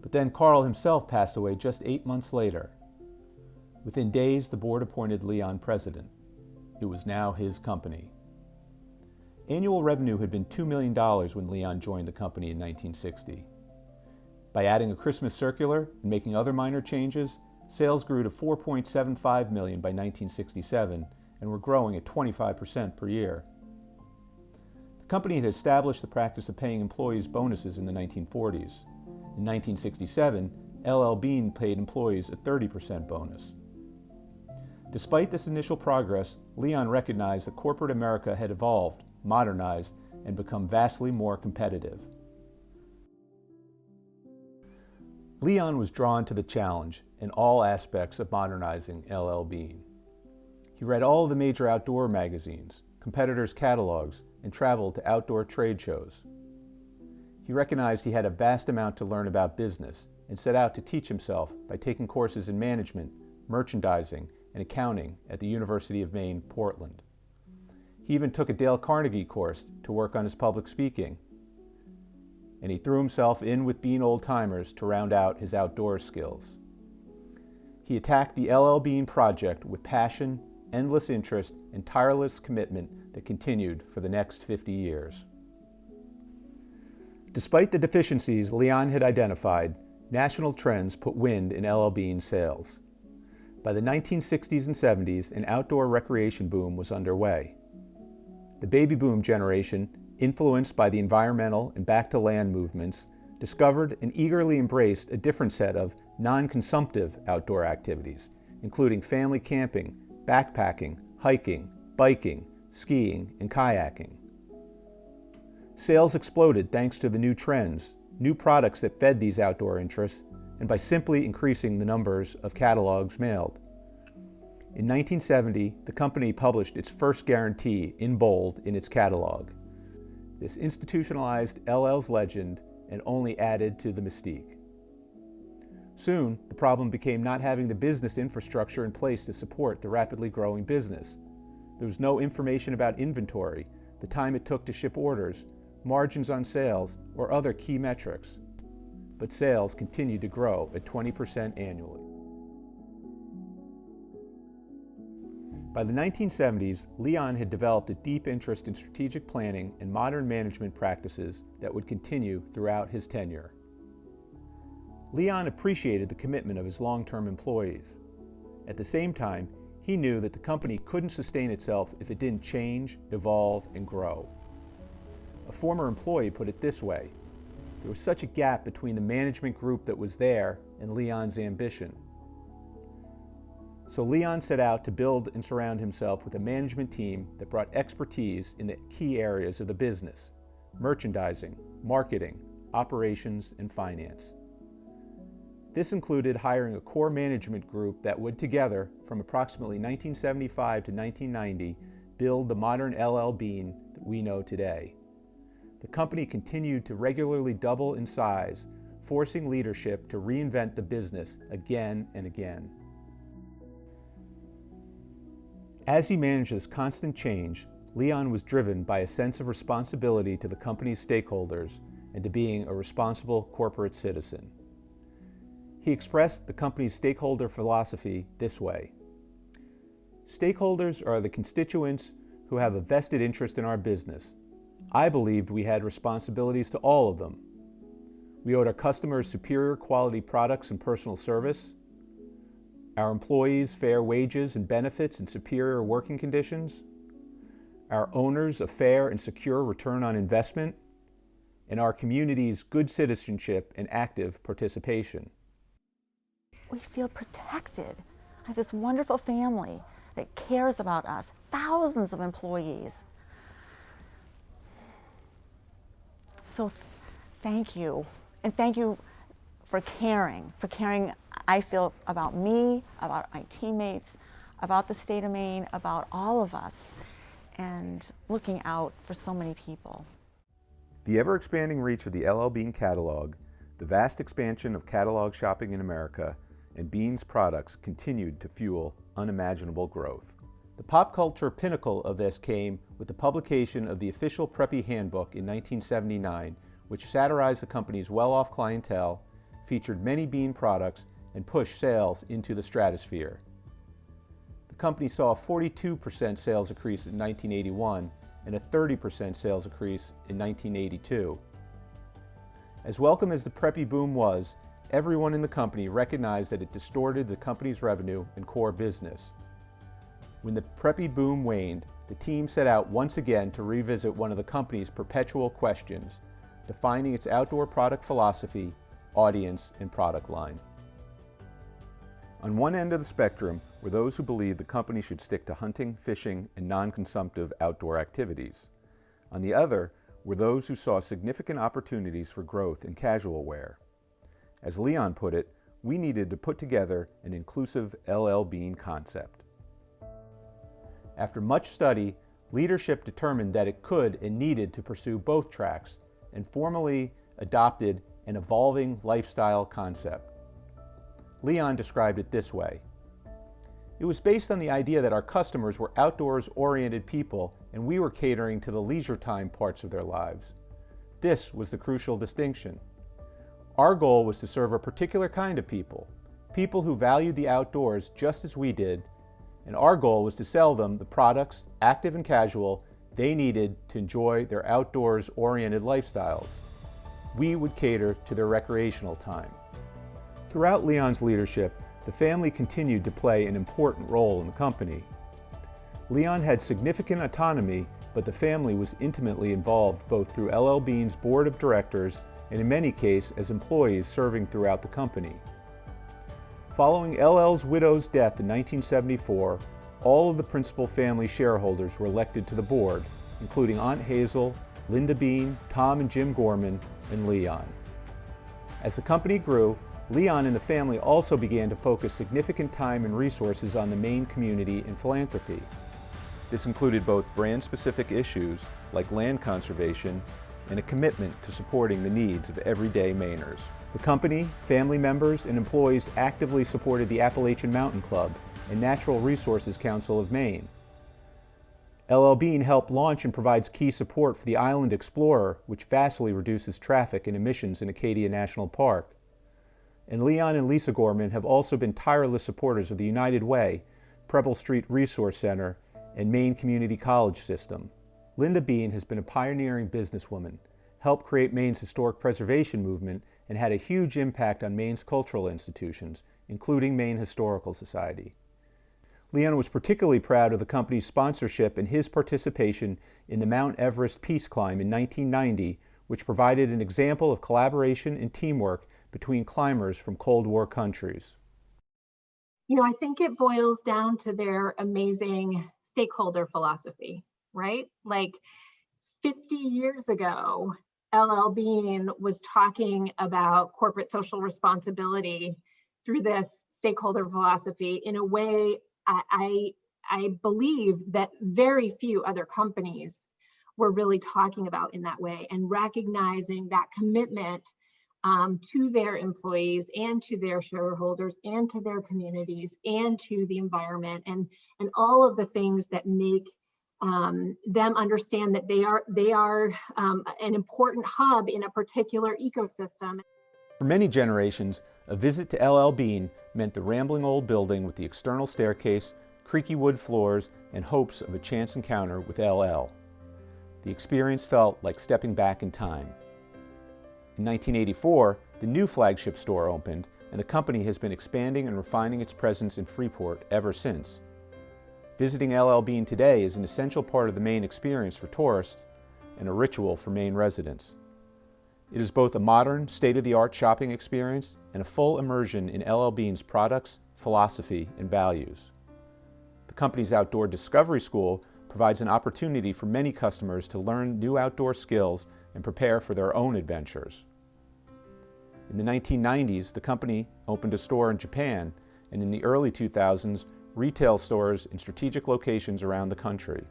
But then Carl himself passed away just 8 months later. Within days, the board appointed Leon president. It was now his company. Annual revenue had been $2 million when Leon joined the company in 1960. By adding a Christmas circular and making other minor changes, sales grew to $4.75 million by 1967 and were growing at 25% per year. The company had established the practice of paying employees bonuses in the 1940s. In 1967, L.L.Bean paid employees a 30% bonus. Despite this initial progress, Leon recognized that corporate America had evolved, modernized, and become vastly more competitive. Leon was drawn to the challenge in all aspects of modernizing L.L.Bean. He read all of the major outdoor magazines, competitors' catalogs, and traveled to outdoor trade shows. He recognized he had a vast amount to learn about business and set out to teach himself by taking courses in management, merchandising, and accounting at the University of Maine, Portland. He even took a Dale Carnegie course to work on his public speaking. And he threw himself in with Bean old-timers to round out his outdoor skills. He attacked the L.L.Bean project with passion, endless interest, and tireless commitment that continued for the next 50 years. Despite the deficiencies Leon had identified, national trends put wind in L.L.Bean's sails. By the 1960s and 70s, an outdoor recreation boom was underway. The baby boom generation, influenced by the environmental and back-to-land movements, discovered and eagerly embraced a different set of non-consumptive outdoor activities, including family camping, backpacking, hiking, biking, skiing, and kayaking. Sales exploded thanks to the new trends, new products that fed these outdoor interests, and by simply increasing the numbers of catalogs mailed. In 1970, the company published its first guarantee in bold in its catalog. This institutionalized LL's legend and only added to the mystique. Soon, the problem became not having the business infrastructure in place to support the rapidly growing business. There was no information about inventory, the time it took to ship orders, margins on sales, or other key metrics. But sales continued to grow at 20% annually. By the 1970s, Leon had developed a deep interest in strategic planning and modern management practices that would continue throughout his tenure. Leon appreciated the commitment of his long-term employees. At the same time, he knew that the company couldn't sustain itself if it didn't change, evolve, and grow. A former employee put it this way: there was such a gap between the management group that was there and Leon's ambition. So Leon set out to build and surround himself with a management team that brought expertise in the key areas of the business: merchandising, marketing, operations, and finance. This included hiring a core management group that would together, from approximately 1975 to 1990, build the modern L.L.Bean that we know today. The company continued to regularly double in size, forcing leadership to reinvent the business again and again. As he managed this constant change, Leon was driven by a sense of responsibility to the company's stakeholders and to being a responsible corporate citizen. He expressed the company's stakeholder philosophy this way: stakeholders are the constituents who have a vested interest in our business. I believed we had responsibilities to all of them. We owed our customers superior quality products and personal service, our employees fair wages and benefits and superior working conditions, our owners a fair and secure return on investment, and our community's good citizenship and active participation. We feel protected. I have this wonderful family that cares about us, thousands of employees. So thank you, and thank you for caring, I feel, about me, about my teammates, about the state of Maine, about all of us, and looking out for so many people. The ever-expanding reach of the L.L.Bean catalog, the vast expansion of catalog shopping in America, and Bean's products continued to fuel unimaginable growth. The pop culture pinnacle of this came with the publication of the official Preppy Handbook in 1979, which satirized the company's well-off clientele, featured many Bean products, and pushed sales into the stratosphere. The company saw a 42% sales increase in 1981 and a 30% sales increase in 1982. As welcome as the Preppy boom was, everyone in the company recognized that it distorted the company's revenue and core business. When the Preppy boom waned, the team set out once again to revisit one of the company's perpetual questions: defining its outdoor product philosophy, audience, and product line. On one end of the spectrum were those who believed the company should stick to hunting, fishing, and non-consumptive outdoor activities. On the other were those who saw significant opportunities for growth in casual wear. As Leon put it, we needed to put together an inclusive L.L.Bean concept. After much study, leadership determined that it could and needed to pursue both tracks and formally adopted an evolving lifestyle concept. Leon described it this way: it was based on the idea that our customers were outdoors-oriented people and we were catering to the leisure time parts of their lives. This was the crucial distinction. Our goal was to serve a particular kind of people, people who valued the outdoors just as we did, and our goal was to sell them the products, active and casual, they needed to enjoy their outdoors-oriented lifestyles. We would cater to their recreational time. Throughout Leon's leadership, the family continued to play an important role in the company. Leon had significant autonomy, but the family was intimately involved both through L.L.Bean's board of directors and in many cases as employees serving throughout the company. Following L.L.'s widow's death in 1974, all of the principal family shareholders were elected to the board, including Aunt Hazel, Linda Bean, Tom and Jim Gorman, and Leon. As the company grew, Leon and the family also began to focus significant time and resources on the Maine community and philanthropy. This included both brand-specific issues like land conservation and a commitment to supporting the needs of everyday Mainers. The company, family members, and employees actively supported the Appalachian Mountain Club and Natural Resources Council of Maine. L.L.Bean helped launch and provides key support for the Island Explorer, which vastly reduces traffic and emissions in Acadia National Park. And Leon and Lisa Gorman have also been tireless supporters of the United Way, Preble Street Resource Center, and Maine Community College System. Linda Bean has been a pioneering businesswoman, helped create Maine's historic preservation movement, and had a huge impact on Maine's cultural institutions, including Maine Historical Society. Leon was particularly proud of the company's sponsorship and his participation in the Mount Everest Peace Climb in 1990, which provided an example of collaboration and teamwork between climbers from Cold War countries. You know, I think it boils down to their amazing stakeholder philosophy, right? Like 50 years ago, L.L.Bean was talking about corporate social responsibility through this stakeholder philosophy in a way I believe that very few other companies were really talking about in that way, and recognizing that commitment to their employees and to their shareholders and to their communities and to the environment, and all of the things that make them understand that they are an important hub in a particular ecosystem. For many generations, a visit to L.L.Bean meant the rambling old building with the external staircase, creaky wood floors, and hopes of a chance encounter with L.L. The experience felt like stepping back in time. In 1984, the new flagship store opened, and the company has been expanding and refining its presence in Freeport ever since. Visiting L.L.Bean today is an essential part of the Maine experience for tourists and a ritual for Maine residents. It is both a modern, state-of-the-art shopping experience and a full immersion in L.L.Bean's products, philosophy, and values. The company's Outdoor Discovery School provides an opportunity for many customers to learn new outdoor skills and prepare for their own adventures. In the 1990s, the company opened a store in Japan, and in the early 2000s, retail stores in strategic locations around the country.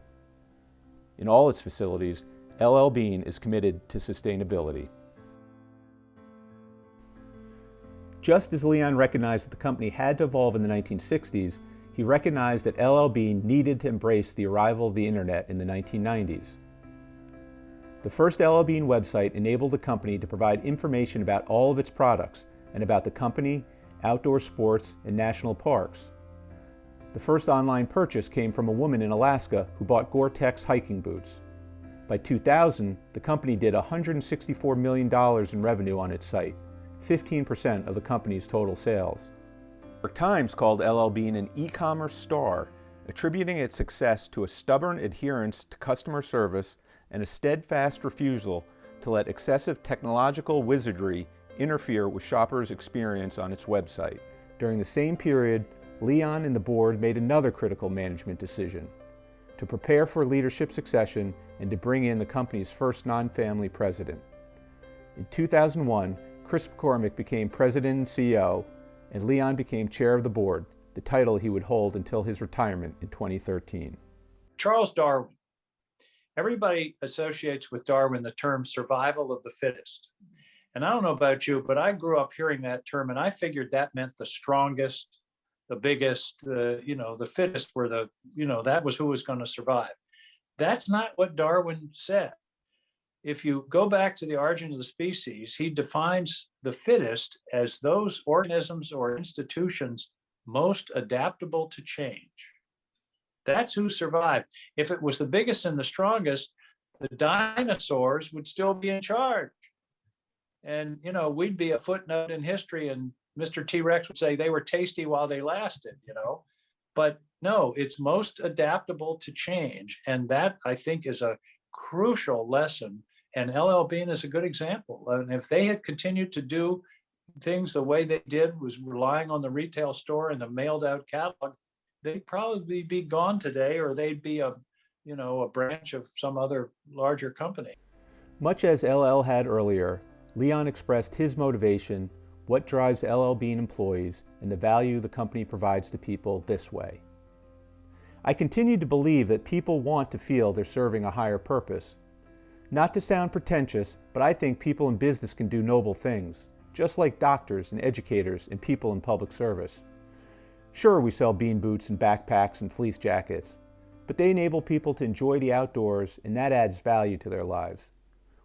In all its facilities, L.L.Bean is committed to sustainability. Just as Leon recognized that the company had to evolve in the 1960s, he recognized that L.L.Bean needed to embrace the arrival of the internet in the 1990s. The first L.L.Bean website enabled the company to provide information about all of its products and about the company, outdoor sports, and national parks. The first online purchase came from a woman in Alaska who bought Gore-Tex hiking boots. By 2000, the company did $164 million in revenue on its site, 15% of the company's total sales. The New York Times called L.L.Bean an e-commerce star, attributing its success to a stubborn adherence to customer service and a steadfast refusal to let excessive technological wizardry interfere with shoppers' experience on its website. During the same period, Leon and the board made another critical management decision: to prepare for leadership succession and to bring in the company's first non-family president. In 2001, Chris McCormick became president and CEO, and Leon became chair of the board, the title he would hold until his retirement in 2013. Charles Darwin. Everybody associates with Darwin the term survival of the fittest. And I don't know about you, but I grew up hearing that term, and I figured that meant the strongest, the biggest, the fittest were that was who was going to survive. That's not what Darwin said. If you go back to the origin of the species, he defines the fittest as those organisms or institutions most adaptable to change. That's who survived. If it was the biggest and the strongest, the dinosaurs would still be in charge. And, we'd be a footnote in history, and Mr. T-Rex would say they were tasty while they lasted, But no, it's most adaptable to change. And that, I think, is a crucial lesson. And L.L.Bean is a good example. And if they had continued to do things the way they did, was relying on the retail store and the mailed out catalog, they'd probably be gone today, or they'd be a branch of some other larger company. Much as L.L. had earlier, Leon expressed his motivation what drives L.L.Bean employees, and the value the company provides to people this way. I continue to believe that people want to feel they're serving a higher purpose. Not to sound pretentious, but I think people in business can do noble things, just like doctors and educators and people in public service. Sure, we sell bean boots and backpacks and fleece jackets, but they enable people to enjoy the outdoors, and that adds value to their lives.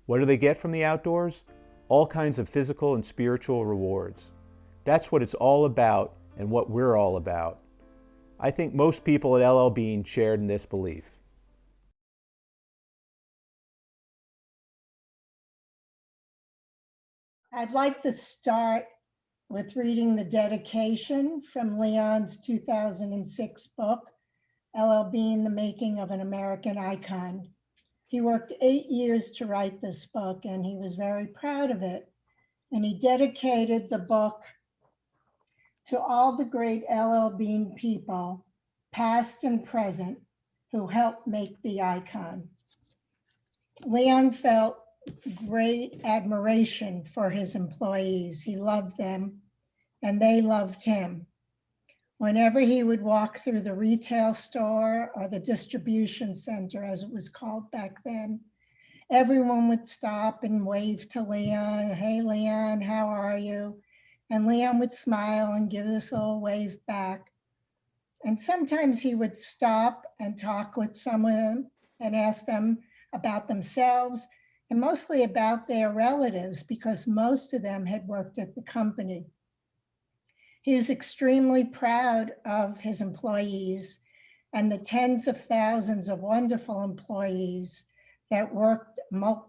What do they get from the outdoors? All kinds of physical and spiritual rewards. That's what it's all about and what we're all about. I think most people at L.L.Bean shared in this belief. I'd like to start with reading the dedication from Leon's 2006 book, L.L.Bean, The Making of an American Icon. He worked 8 years to write this book, and he was very proud of it. And he dedicated the book to all the great L.L.Bean people, past and present, who helped make the icon. Leon felt great admiration for his employees. He loved them, and they loved him. Whenever he would walk through the retail store or the distribution center, as it was called back then, everyone would stop and wave to Leon. Hey, Leon, how are you? And Leon would smile and give this little wave back. And sometimes he would stop and talk with someone and ask them about themselves, and mostly about their relatives, because most of them had worked at the company. He was extremely proud of his employees and the tens of thousands of wonderful employees that worked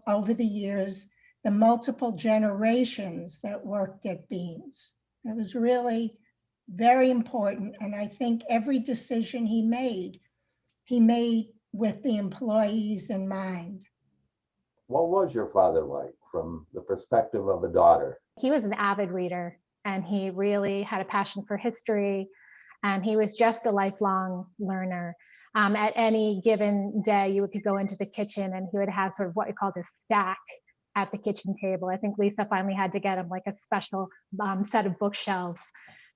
over the years, the multiple generations that worked at Beans. It was really very important, and I think every decision he made with the employees in mind. What was your father like from the perspective of a daughter? He was an avid reader, and he really had a passion for history, and he was just a lifelong learner. At any given day, you could go into the kitchen and he would have sort of what we call this stack at the kitchen table. I think Lisa finally had to get him like a special set of bookshelves,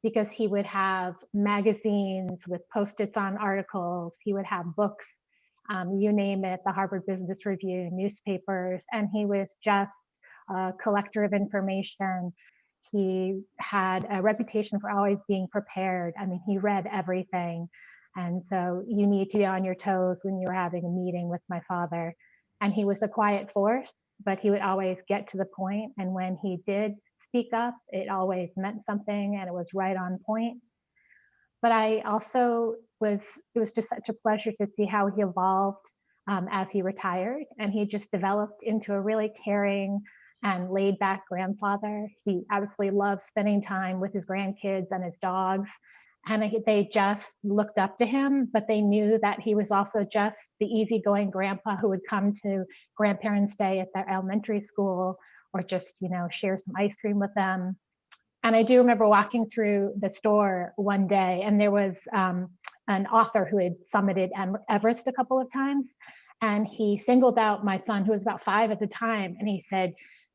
because he would have magazines with Post-its on articles. He would have books, you name it, the Harvard Business Review, newspapers, and he was just a collector of information. He had a reputation for always being prepared. I mean, he read everything. And so you need to be on your toes when you're having a meeting with my father. And he was a quiet force, but he would always get to the point. And when he did speak up, it always meant something and it was right on point. But I also it was just such a pleasure to see how he evolved as he retired. And he just developed into a really caring and laid back grandfather. He absolutely loved spending time with his grandkids and his dogs. And they just looked up to him, but they knew that he was also just the easygoing grandpa who would come to Grandparents' Day at their elementary school, or just, share some ice cream with them. And I do remember walking through the store one day, and there was an author who had summited Everest a couple of times. And he singled out my son, who was about 5 at the time. And he said,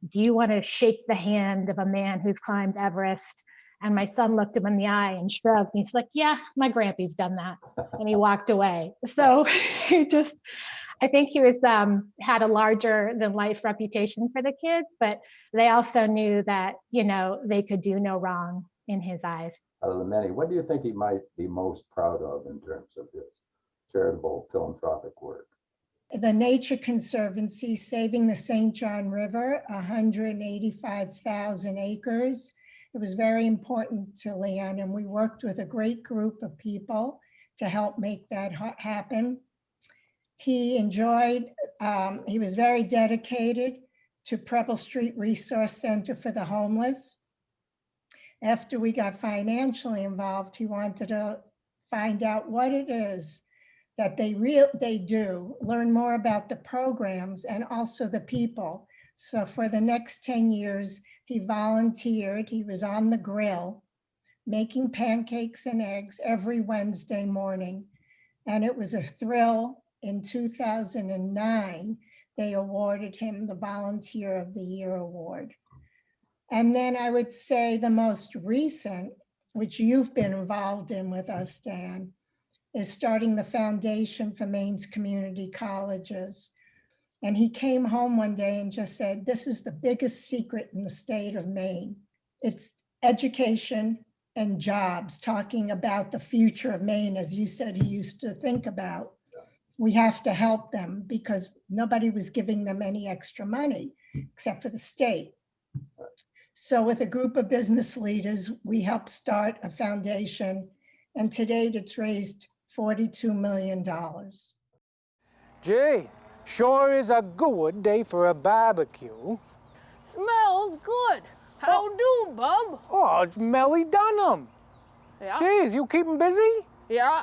"Do you want to shake the hand of a man who's climbed Everest?" And my son looked him in the eye and shrugged. And he's like, "Yeah, my grandpa's done that." And he walked away. So I think he was had a larger than life reputation for the kids, but they also knew that, they could do no wrong in his eyes. Out of the many, what do you think he might be most proud of in terms of his charitable philanthropic work? The Nature Conservancy saving the St. John River, 185,000 acres. It was very important to Leon, and we worked with a great group of people to help make that happen. He was very dedicated to Preble Street Resource Center for the Homeless. After we got financially involved, he wanted to find out what it is that they do, learn more about the programs and also the people. So for the next 10 years, he volunteered. He was on the grill, making pancakes and eggs every Wednesday morning. And it was a thrill. In 2009, they awarded him the Volunteer of the Year award. And then I would say the most recent, which you've been involved in with us, Dan, is starting the foundation for Maine's community colleges. And he came home one day and just said, this is the biggest secret in the state of Maine. It's education and jobs, talking about the future of Maine, as you said he used to think about. We have to help them because nobody was giving them any extra money except for the state. So with a group of business leaders, we helped start a foundation, and to date it's raised $42 million. Gee, sure is a good day for a barbecue. Smells good. How do, bub? Oh, it's Melly Dunham. Yeah. Jeez, you keeping busy? Yeah.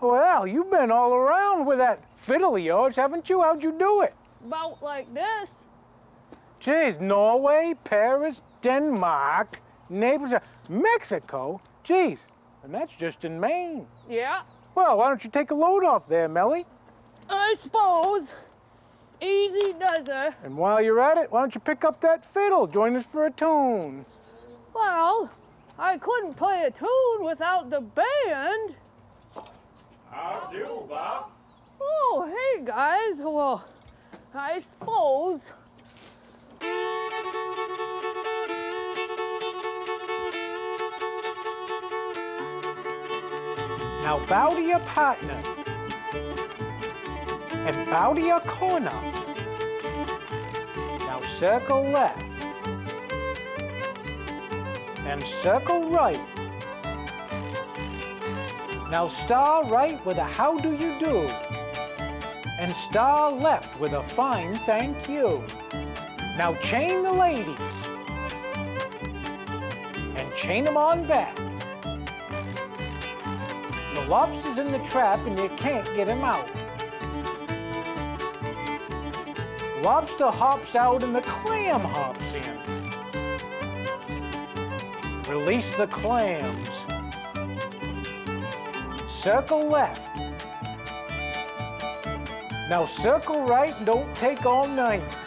Well, you've been all around with that fiddle of yours, haven't you? How'd you do it? About like this. Jeez, Norway, Paris, Denmark, Naples, Mexico. Jeez, and that's just in Maine. Yeah. Well, why don't you take a load off there, Melly? I suppose. Easy does it. And while you're at it, why don't you pick up that fiddle? Join us for a tune. Well, I couldn't play a tune without the band. How do, Bob? Oh, hey guys. Well, I suppose. Now bow to your partner. And bow to your corner. Now circle left. And circle right. Now star right with a how do you do. And star left with a fine thank you. Now chain the ladies. And chain them on back. The lobster's in the trap and you can't get him out. Lobster hops out and the clam hops in. Release the clams. Circle left. Now circle right and don't take all night.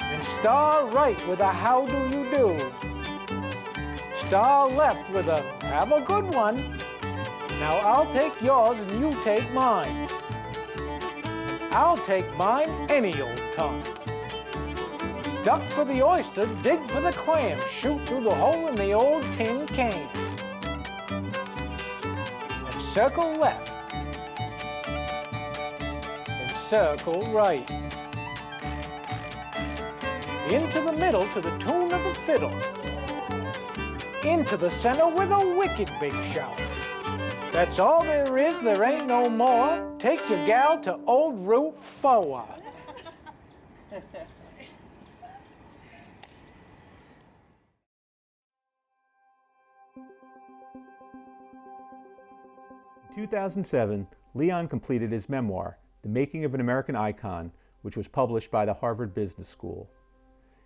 And star right with a how do you do. Star left with a have a good one. Now I'll take yours and you take mine. I'll take mine any old time. Duck for the oyster, dig for the clam, shoot through the hole in the old tin can. And circle left. And circle right. Into the middle to the tune of the fiddle. Into the center with a wicked big shout. That's all there is, there ain't no more. Take your gal to Old Route 4. In 2007, Leon completed his memoir, The Making of an American Icon, which was published by the Harvard Business School.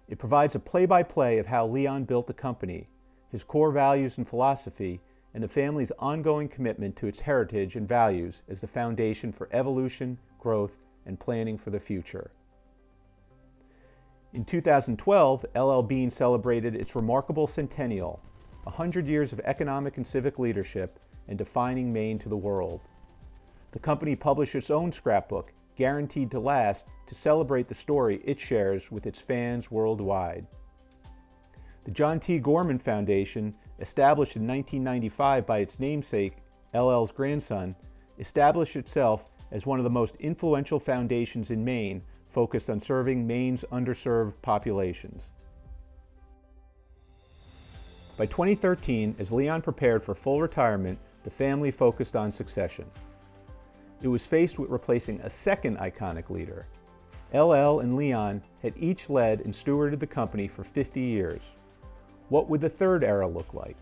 It provides a play-by-play of how Leon built the company, his core values and philosophy, and the family's ongoing commitment to its heritage and values as the foundation for evolution, growth, and planning for the future. In 2012, L.L.Bean celebrated its remarkable centennial, 100 years of economic and civic leadership and defining Maine to the world. The company published its own scrapbook, Guaranteed to Last, to celebrate the story it shares with its fans worldwide. The John T. Gorman Foundation, established in 1995 by its namesake, LL's grandson, established itself as one of the most influential foundations in Maine focused on serving Maine's underserved populations. By 2013, as Leon prepared for full retirement, the family focused on succession. It was faced with replacing a second iconic leader. LL and Leon had each led and stewarded the company for 50 years. What would the third era look like?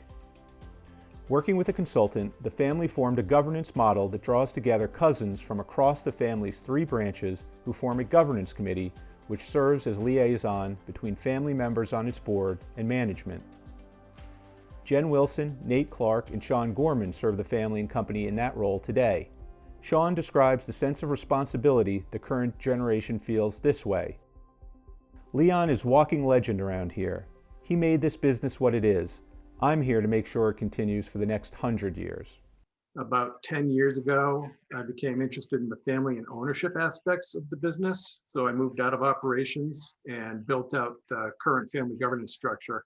Working with a consultant, the family formed a governance model that draws together cousins from across the family's 3 branches who form a governance committee, which serves as liaison between family members on its board and management. Jen Wilson, Nate Clark, and Sean Gorman serve the family and company in that role today. Sean describes the sense of responsibility the current generation feels this way. Leon is walking legend around here. He made this business what it is. I'm here to make sure it continues for the next 100 years. About 10 years ago, I became interested in the family and ownership aspects of the business. So I moved out of operations and built out the current family governance structure,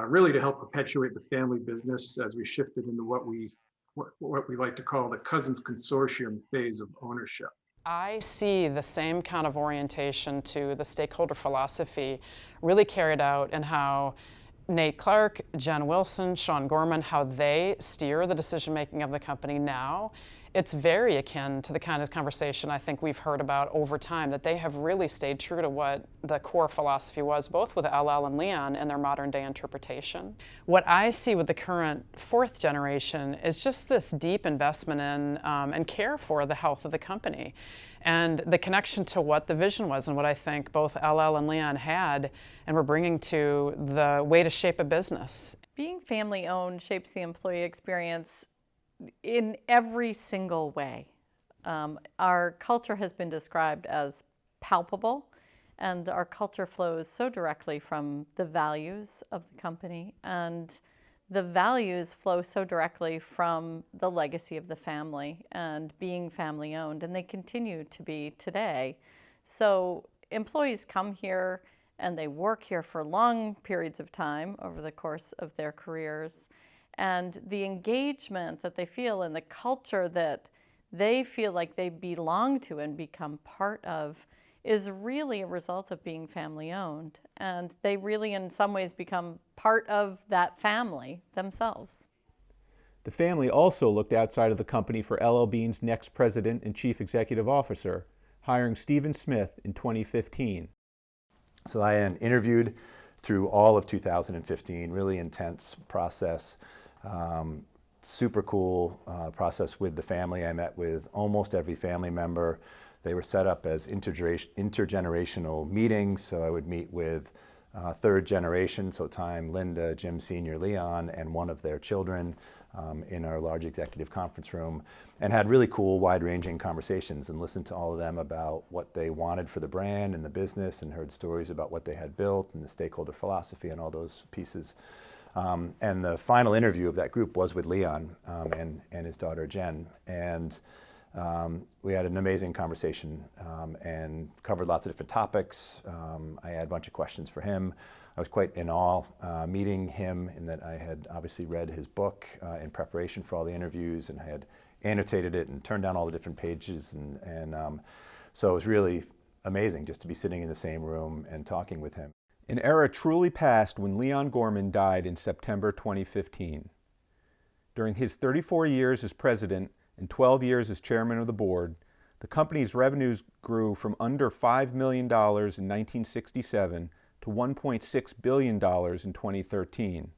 really to help perpetuate the family business as we shifted into what we like to call the Cousins Consortium phase of ownership. I see the same kind of orientation to the stakeholder philosophy really carried out in how Nate Clark, Jen Wilson, Sean Gorman, how they steer the decision-making of the company now. It's very akin to the kind of conversation I think we've heard about over time, that they have really stayed true to what the core philosophy was, both with LL and Leon and their modern day interpretation. What I see with the current fourth generation is just this deep investment in and care for the health of the company, and the connection to what the vision was and what I think both LL and Leon had and were bringing to the way to shape a business. Being family owned shapes the employee experience in every single way. Our culture has been described as palpable, and our culture flows so directly from the values of the company, and the values flow so directly from the legacy of the family and being family owned, and they continue to be today. So employees come here and they work here for long periods of time over the course of their careers. And the engagement that they feel and the culture that they feel like they belong to and become part of is really a result of being family owned. And they really, in some ways, become part of that family themselves. The family also looked outside of the company for L.L.Bean's next president and chief executive officer, hiring Stephen Smith in 2015. So I interviewed through all of 2015, really intense process. Super cool process with the family. I met with almost every family member. They were set up as intergenerational meetings, so I would meet with third generation, so Time, Linda, Jim Sr., Leon, and one of their children in our large executive conference room, and had really cool, wide-ranging conversations and listened to all of them about what they wanted for the brand and the business, and heard stories about what they had built and the stakeholder philosophy and all those pieces. And the final interview of that group was with Leon and his daughter Jen. And we had an amazing conversation and covered lots of different topics. I had a bunch of questions for him. I was quite in awe meeting him, in that I had obviously read his book in preparation for all the interviews, and I had annotated it and turned down all the different pages. And so it was really amazing just to be sitting in the same room and talking with him. An era truly passed when Leon Gorman died in September 2015. During his 34 years as president and 12 years as chairman of the board, the company's revenues grew from under $5 million in 1967 to $1.6 billion in 2013.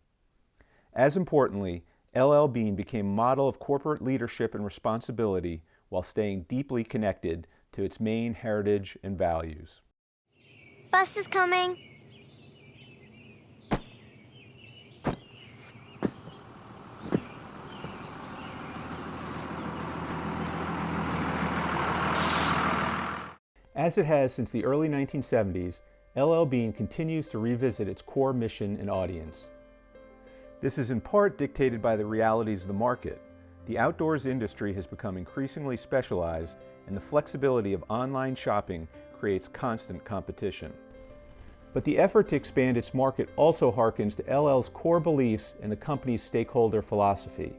As importantly, L.L.Bean became a model of corporate leadership and responsibility while staying deeply connected to its Maine heritage and values. Bus is coming. As it has since the early 1970s, L.L.Bean continues to revisit its core mission and audience. This is in part dictated by the realities of the market. The outdoors industry has become increasingly specialized, and the flexibility of online shopping creates constant competition. But the effort to expand its market also harkens to LL's core beliefs and the company's stakeholder philosophy.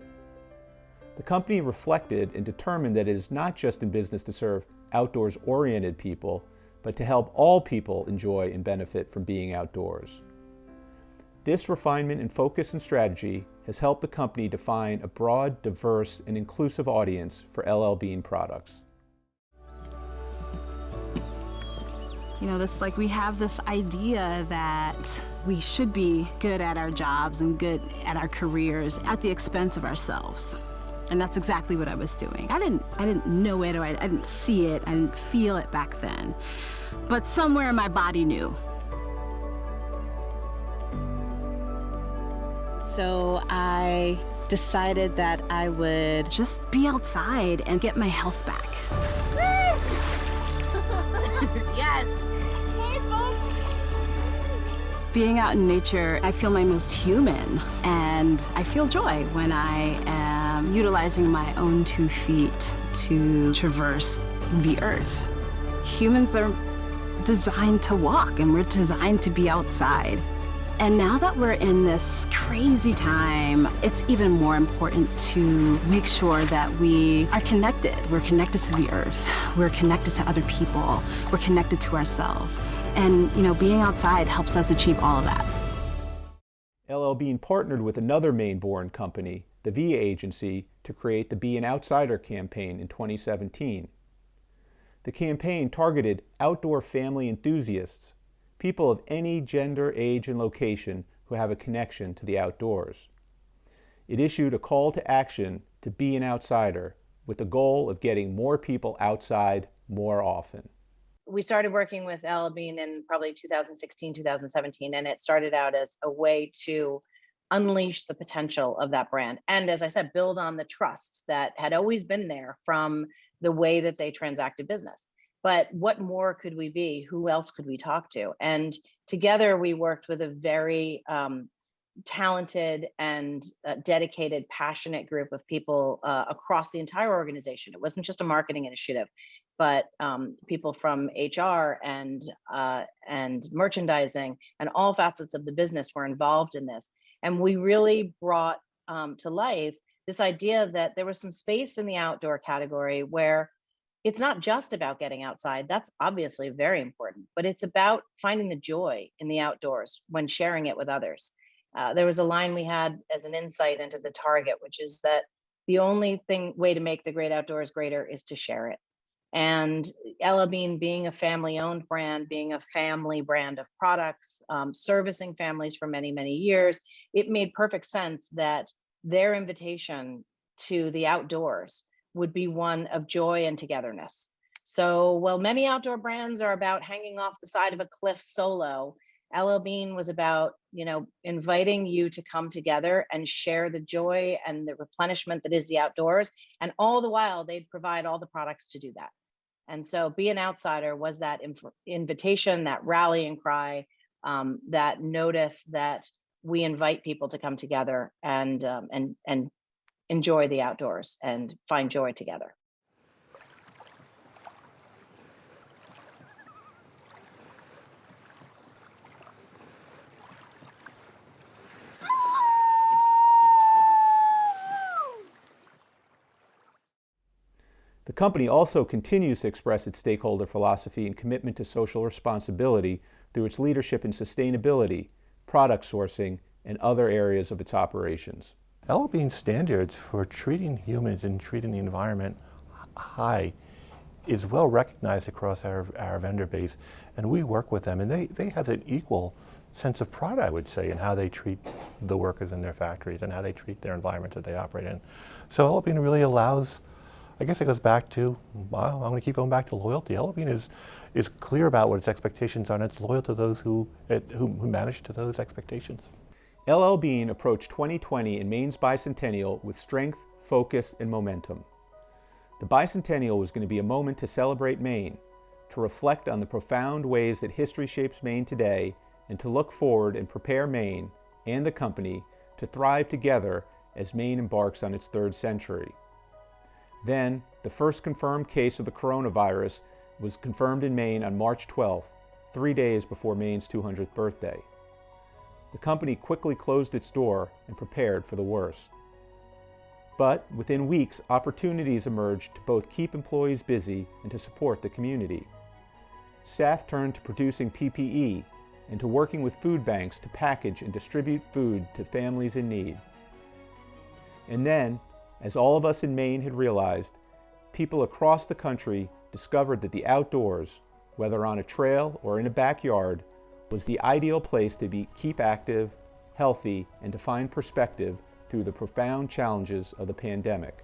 The company reflected and determined that it is not just in business to serve outdoors-oriented people, but to help all people enjoy and benefit from being outdoors. This refinement in focus and strategy has helped the company define a broad, diverse, and inclusive audience for L.L.Bean products. You know, we have this idea that we should be good at our jobs and good at our careers at the expense of ourselves. And that's exactly what I was doing. I didn't know it, or I didn't see it, I didn't feel it back then. But somewhere my body knew. So I decided that I would just be outside and get my health back. Yes. Hey, folks. Being out in nature, I feel my most human, and I feel joy when I am utilizing my own 2 feet to traverse the earth. Humans are designed to walk, and we're designed to be outside. And now that we're in this crazy time, it's even more important to make sure that we are connected. We're connected to the earth. We're connected to other people. We're connected to ourselves. And, being outside helps us achieve all of that. L.L.Bean partnered with another Maine-born company, the VIA Agency, to create the Be an Outsider campaign in 2017. The campaign targeted outdoor family enthusiasts, people of any gender, age, and location who have a connection to the outdoors. It issued a call to action to be an outsider with the goal of getting more people outside more often. We started working with L.L.Bean in probably 2016, 2017, and it started out as a way to unleash the potential of that brand. And as I said, build on the trust that had always been there from the way that they transacted business. But what more could we be? Who else could we talk to? And together we worked with a very talented and dedicated, passionate group of people across the entire organization. It wasn't just a marketing initiative, but people from HR and merchandising and all facets of the business were involved in this. And we really brought to life this idea that there was some space in the outdoor category where it's not just about getting outside. That's obviously very important, but it's about finding the joy in the outdoors when sharing it with others. There was a line we had as an insight into the target, which is that the only way to make the great outdoors greater is to share it. And L.L.Bean being a family-owned brand, being a family brand of products, servicing families for many, many years, it made perfect sense that their invitation to the outdoors would be one of joy and togetherness. So while many outdoor brands are about hanging off the side of a cliff solo, L.L.Bean was about, inviting you to come together and share the joy and the replenishment that is the outdoors. And all the while, they'd provide all the products to do that. And so Be an Outsider was that invitation, that rallying cry, that notice that we invite people to come together and enjoy the outdoors and find joy together. The company also continues to express its stakeholder philosophy and commitment to social responsibility through its leadership in sustainability, product sourcing, and other areas of its operations. L.L.Bean's standards for treating humans and treating the environment high is well recognized across our vendor base, and we work with them, and they have an equal sense of pride, I would say, in how they treat the workers in their factories and how they treat their environment that they operate in. So L.L.Bean really allows, I guess it goes back to, well, I'm going to keep going back to loyalty. L.L.Bean is clear about what its expectations are, and it's loyal to those who manage to those expectations. L.L.Bean approached 2020 in Maine's bicentennial with strength, focus, and momentum. The bicentennial was going to be a moment to celebrate Maine, to reflect on the profound ways that history shapes Maine today, and to look forward and prepare Maine and the company to thrive together as Maine embarks on its 3rd century. Then, the first confirmed case of the coronavirus was confirmed in Maine on March 12th, 3 days before Maine's 200th birthday. The company quickly closed its door and prepared for the worst. But within weeks, opportunities emerged to both keep employees busy and to support the community. Staff turned to producing PPE and to working with food banks to package and distribute food to families in need. And then, as all of us in Maine had realized, people across the country discovered that the outdoors, whether on a trail or in a backyard, was the ideal place to keep active, healthy, and to find perspective through the profound challenges of the pandemic.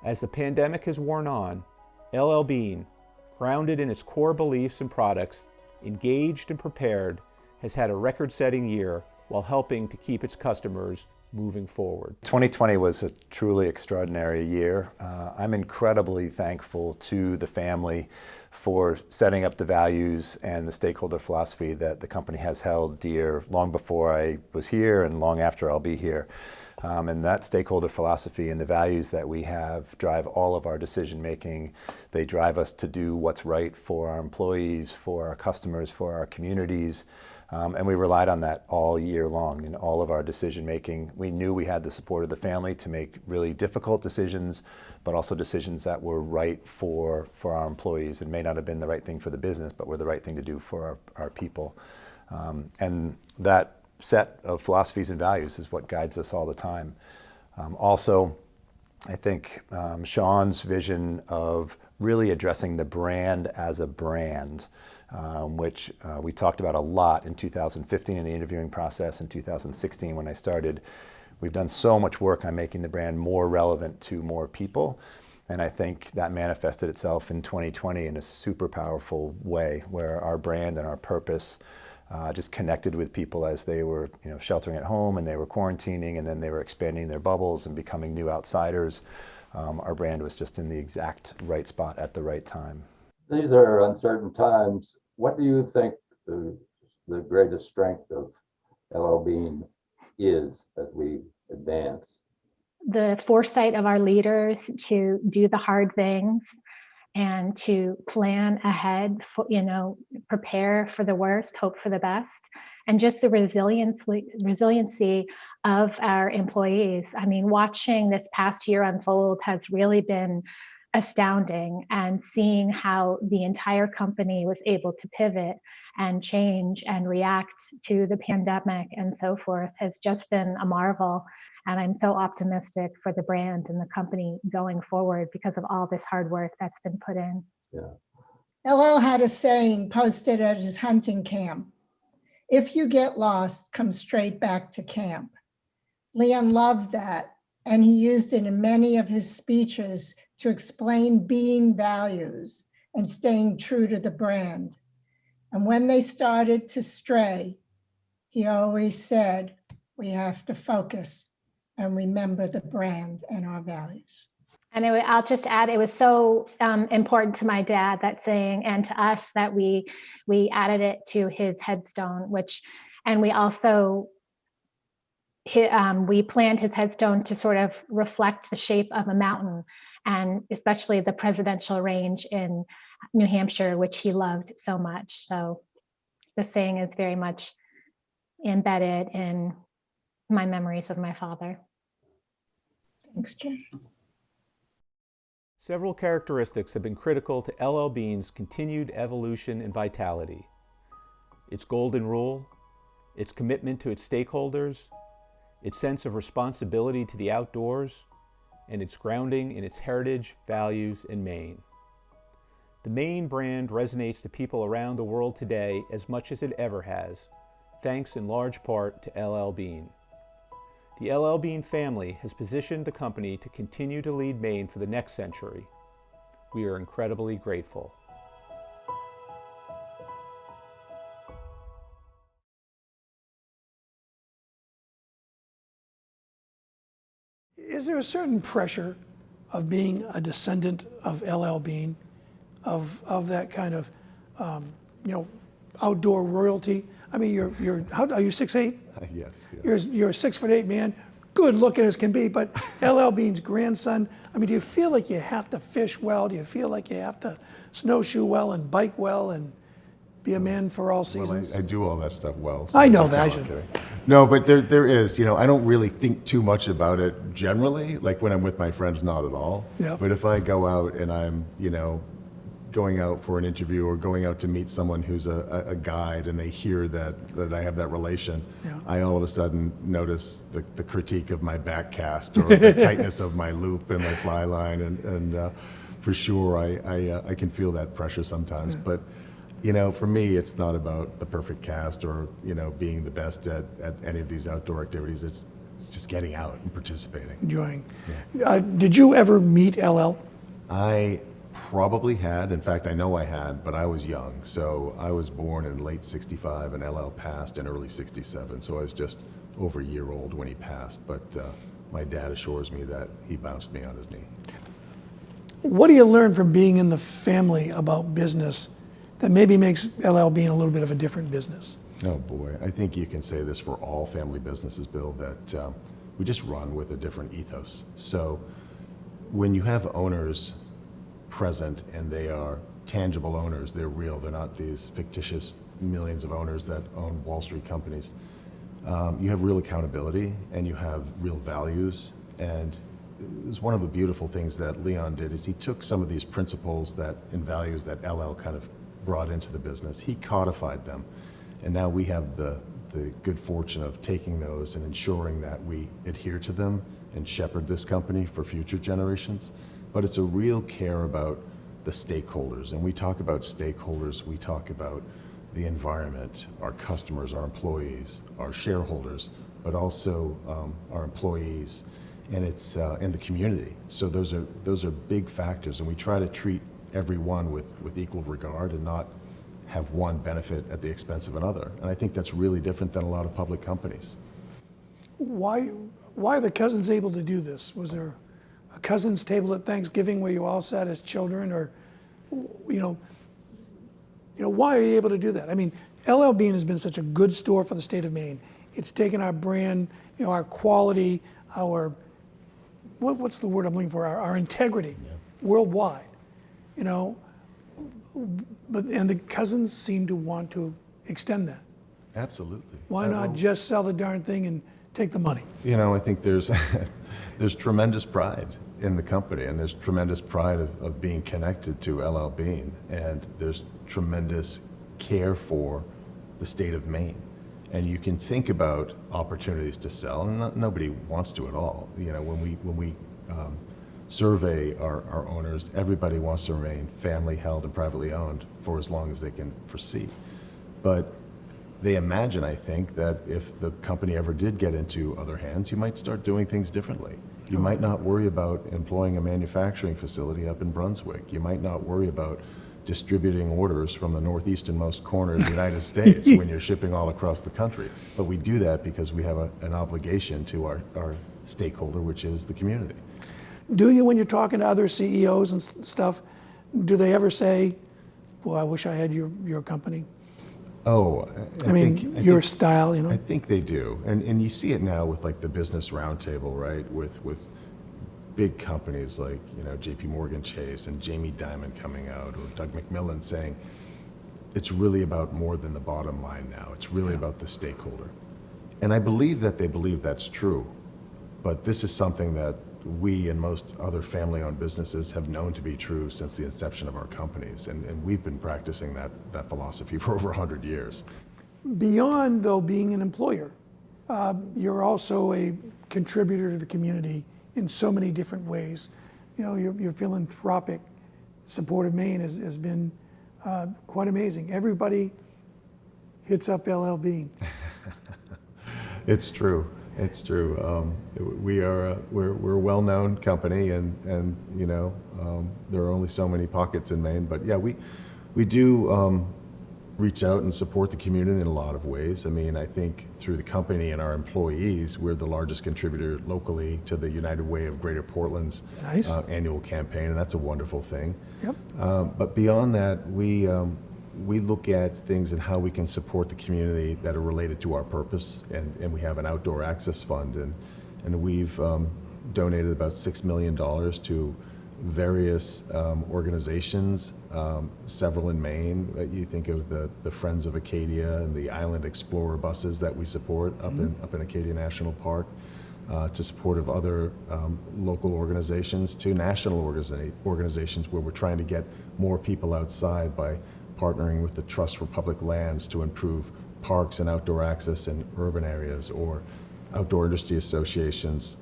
As the pandemic has worn on, L.L.Bean, grounded in its core beliefs and products, engaged and prepared, has had a record-setting year while helping to keep its customers moving forward. 2020 was a truly extraordinary year. I'm incredibly thankful to the family for setting up the values and the stakeholder philosophy that the company has held dear long before I was here and long after I'll be here. And that stakeholder philosophy and the values that we have drive all of our decision making. They drive us to do what's right for our employees, for our customers, for our communities. And we relied on that all year long in all of our decision making. We knew we had the support of the family to make really difficult decisions, but also decisions that were right for our employees. It may not have been the right thing for the business, but were the right thing to do for our people. And that set of philosophies and values is what guides us all the time. Also, I think Sean's vision of really addressing the brand as a brand, which we talked about a lot in 2015 in the interviewing process, in 2016 when I started. We've done so much work on making the brand more relevant to more people, and I think that manifested itself in 2020 in a super powerful way, where our brand and our purpose just connected with people as they were, sheltering at home and they were quarantining, and then they were expanding their bubbles and becoming new outsiders. Our brand was just in the exact right spot at the right time. These are uncertain times. What do you think the greatest strength of L.L.Bean is as we advance? The foresight of our leaders to do the hard things and to plan ahead, prepare for the worst, hope for the best, and just the resiliency of our employees. I mean, watching this past year unfold has really been astounding, and seeing how the entire company was able to pivot and change and react to the pandemic and so forth has just been a marvel. And I'm so optimistic for the brand and the company going forward because of all this hard work that's been put in. Yeah. L.L. had a saying posted at his hunting camp: if you get lost, come straight back to camp. Leon loved that, and he used it in many of his speeches to explain being values and staying true to the brand. And when they started to stray, he always said, we have to focus and remember the brand and our values. And I'll just add, it was so important to my dad, that saying, and to us, that we added it to his headstone, and we also, we planned his headstone to sort of reflect the shape of a mountain, and especially the presidential range in New Hampshire, which he loved so much. So the saying is very much embedded in my memories of my father. Thanks, Jen. Several characteristics have been critical to L.L.Bean's continued evolution and vitality: its golden rule, its commitment to its stakeholders, its sense of responsibility to the outdoors, and its grounding in its heritage, values, and Maine. The Maine brand resonates to people around the world today as much as it ever has, thanks in large part to L.L.Bean. The L.L.Bean family has positioned the company to continue to lead Maine for the next century. We are incredibly grateful. Is there a certain pressure of being a descendant of L.L. Bean, of that kind of, outdoor royalty? I mean, are you 6'8"? Yes. Yeah. You're a 6'8" man, good looking as can be, but L.L. Bean's grandson. I mean, do you feel like you have to fish well? Do you feel like you have to snowshoe well and bike well and be a man for all seasons? Well, I do all that stuff well. So I know that. No, but there is, I don't really think too much about it generally. Like when I'm with my friends, not at all. Yeah. But if I go out and I'm, going out for an interview or going out to meet someone who's a guide, and they hear that I have that relation, yeah. I all of a sudden notice the critique of my back cast or the tightness of my loop and my fly line, and for sure I can feel that pressure sometimes. Yeah. But for me, it's not about the perfect cast or being the best at any of these outdoor activities. It's just getting out and participating. Enjoying. Yeah. Did you ever meet LL? I probably had. In fact, I know I had, but I was young. So I was born in late 65 and LL passed in early 67. So I was just over a year old when he passed. But my dad assures me that he bounced me on his knee. What do you learn from being in the family about business that maybe makes L.L.Bean a little bit of a different business? Oh boy, I think you can say this for all family businesses, Bill, that we just run with a different ethos. So when you have owners present and they are tangible owners, they're real, they're not these fictitious millions of owners that own Wall Street companies. You have real accountability and you have real values. And it's one of the beautiful things that Leon did is he took some of these principles and values that LL kind of brought into the business. He codified them. And now we have the good fortune of taking those and ensuring that we adhere to them and shepherd this company for future generations. But it's a real care about the stakeholders. And we talk about stakeholders, we talk about the environment, our customers, our employees, our shareholders, but also our employees, and it's in the community. So those are big factors, and we try to treat everyone with equal regard and not have one benefit at the expense of another. And I think that's really different than a lot of public companies. Why are the cousins able to do this? Was there a cousins table at Thanksgiving where you all sat as children, or why are you able to do that? I mean, L.L.Bean has been such a good store for the state of Maine. It's taken our brand, our quality, our what's the word I'm looking for? Our integrity worldwide, and the cousins seem to want to extend that. Absolutely. Why not just sell the darn thing and take the money? I think there's tremendous pride in the company, and there's tremendous pride of being connected to L.L.Bean, and there's tremendous care for the state of Maine. And you can think about opportunities to sell, and nobody wants to at all. When we survey our owners, everybody wants to remain family held and privately owned for as long as they can foresee. But they imagine, I think, that if the company ever did get into other hands, you might start doing things differently. You might not worry about employing a manufacturing facility up in Brunswick. You might not worry about distributing orders from the northeasternmost corner of the United States when you're shipping all across the country. But we do that because we have an obligation to our stakeholder, which is the community. Do you, when you're talking to other CEOs and stuff, do they ever say, well, I wish I had your company? Oh, I mean, your style, I think they do. And you see it now with like the Business Roundtable, right? With big companies like, JP Morgan Chase and Jamie Dimon coming out, or Doug McMillan saying, it's really about more than the bottom line now. It's really about the stakeholder. And I believe that they believe that's true. But this is something that we and most other family-owned businesses have known to be true since the inception of our companies. And we've been practicing that philosophy for over 100 years. Beyond, though, being an employer, you're also a contributor to the community in so many different ways. Your philanthropic support of Maine has been quite amazing. Everybody hits up L.L.Bean. It's true. It's true. We're a well-known company, and there are only so many pockets in Maine. But yeah, we do reach out and support the community in a lot of ways. I mean, I think through the company and our employees, we're the largest contributor locally to the United Way of Greater Portland's annual campaign, and that's a wonderful thing. Yep. But beyond that, we look at things and how we can support the community that are related to our purpose, and we have an outdoor access fund, and we've donated about $6 million to various organizations, several in Maine. You think of the Friends of Acadia and the Island Explorer buses that we support up in Acadia National Park, to support of other local organizations, to national organizations where we're trying to get more people outside by partnering with the Trust for Public Lands to improve parks and outdoor access in urban areas, or outdoor industry associations,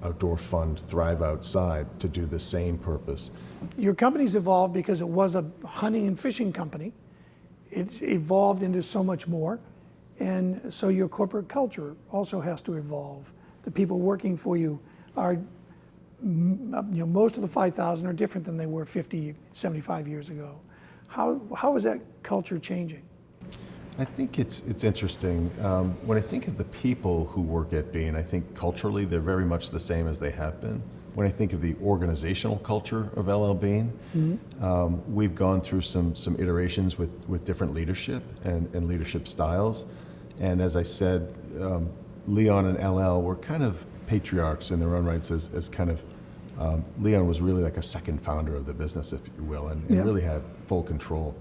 Outdoor Fund, Thrive Outside, to do the same purpose. Your company's evolved because it was a hunting and fishing company. It's evolved into so much more, and so your corporate culture also has to evolve. The people working for you are most of the 5,000 are different than they were 50, 75 years ago. How is that culture changing? I think it's interesting. When I think of the people who work at Bean, I think culturally they're very much the same as they have been. When I think of the organizational culture of L.L.Bean, we've gone through some iterations with different leadership and leadership styles. And as I said, Leon and L.L. were kind of patriarchs in their own rights as kind of, Leon was really like a second founder of the business, if you will, and really had full control.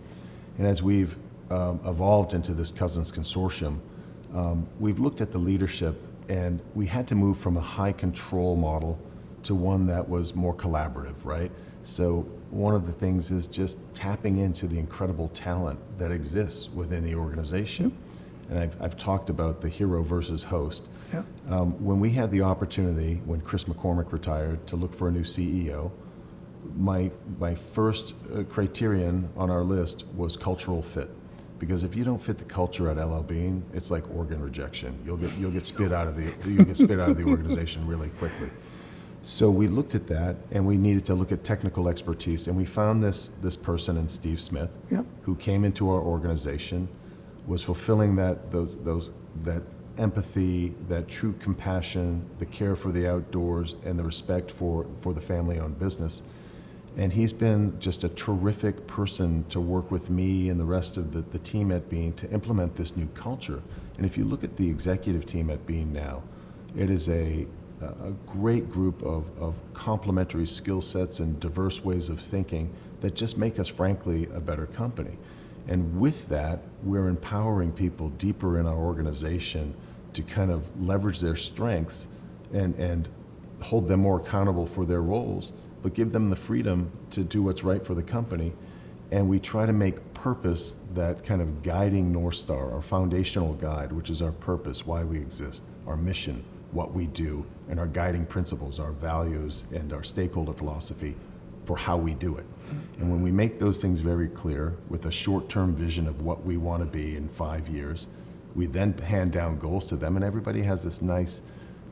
And as we've evolved into this Cousins Consortium, we've looked at the leadership, and we had to move from a high control model to one that was more collaborative, right? So one of the things is just tapping into the incredible talent that exists within the organization. And I've talked about the hero versus host. When we had the opportunity, when Chris McCormick retired, to look for a new CEO, my first criterion on our list was cultural fit. Because if you don't fit the culture at L.L.Bean, it's like organ rejection. You'll get spit out of the organization really quickly. So we looked at that, and we needed to look at technical expertise, and we found this person in Steve Smith, who came into our organization, was fulfilling that empathy, that true compassion, the care for the outdoors, and the respect for the family-owned business. And he's been just a terrific person to work with me and the rest of the team at Bean to implement this new culture. And if you look at the executive team at Bean now, it is a great group of complementary skill sets and diverse ways of thinking that just make us, frankly, a better company. And with that, we're empowering people deeper in our organization to kind of leverage their strengths and hold them more accountable for their roles, but give them the freedom to do what's right for the company. And we try to make purpose that kind of guiding North Star, our foundational guide, which is our purpose, why we exist, our mission, what we do, and our guiding principles, our values, and our stakeholder philosophy for how we do it. And when we make those things very clear with a short-term vision of what we want to be in 5 years, we then hand down goals to them, and everybody has this nice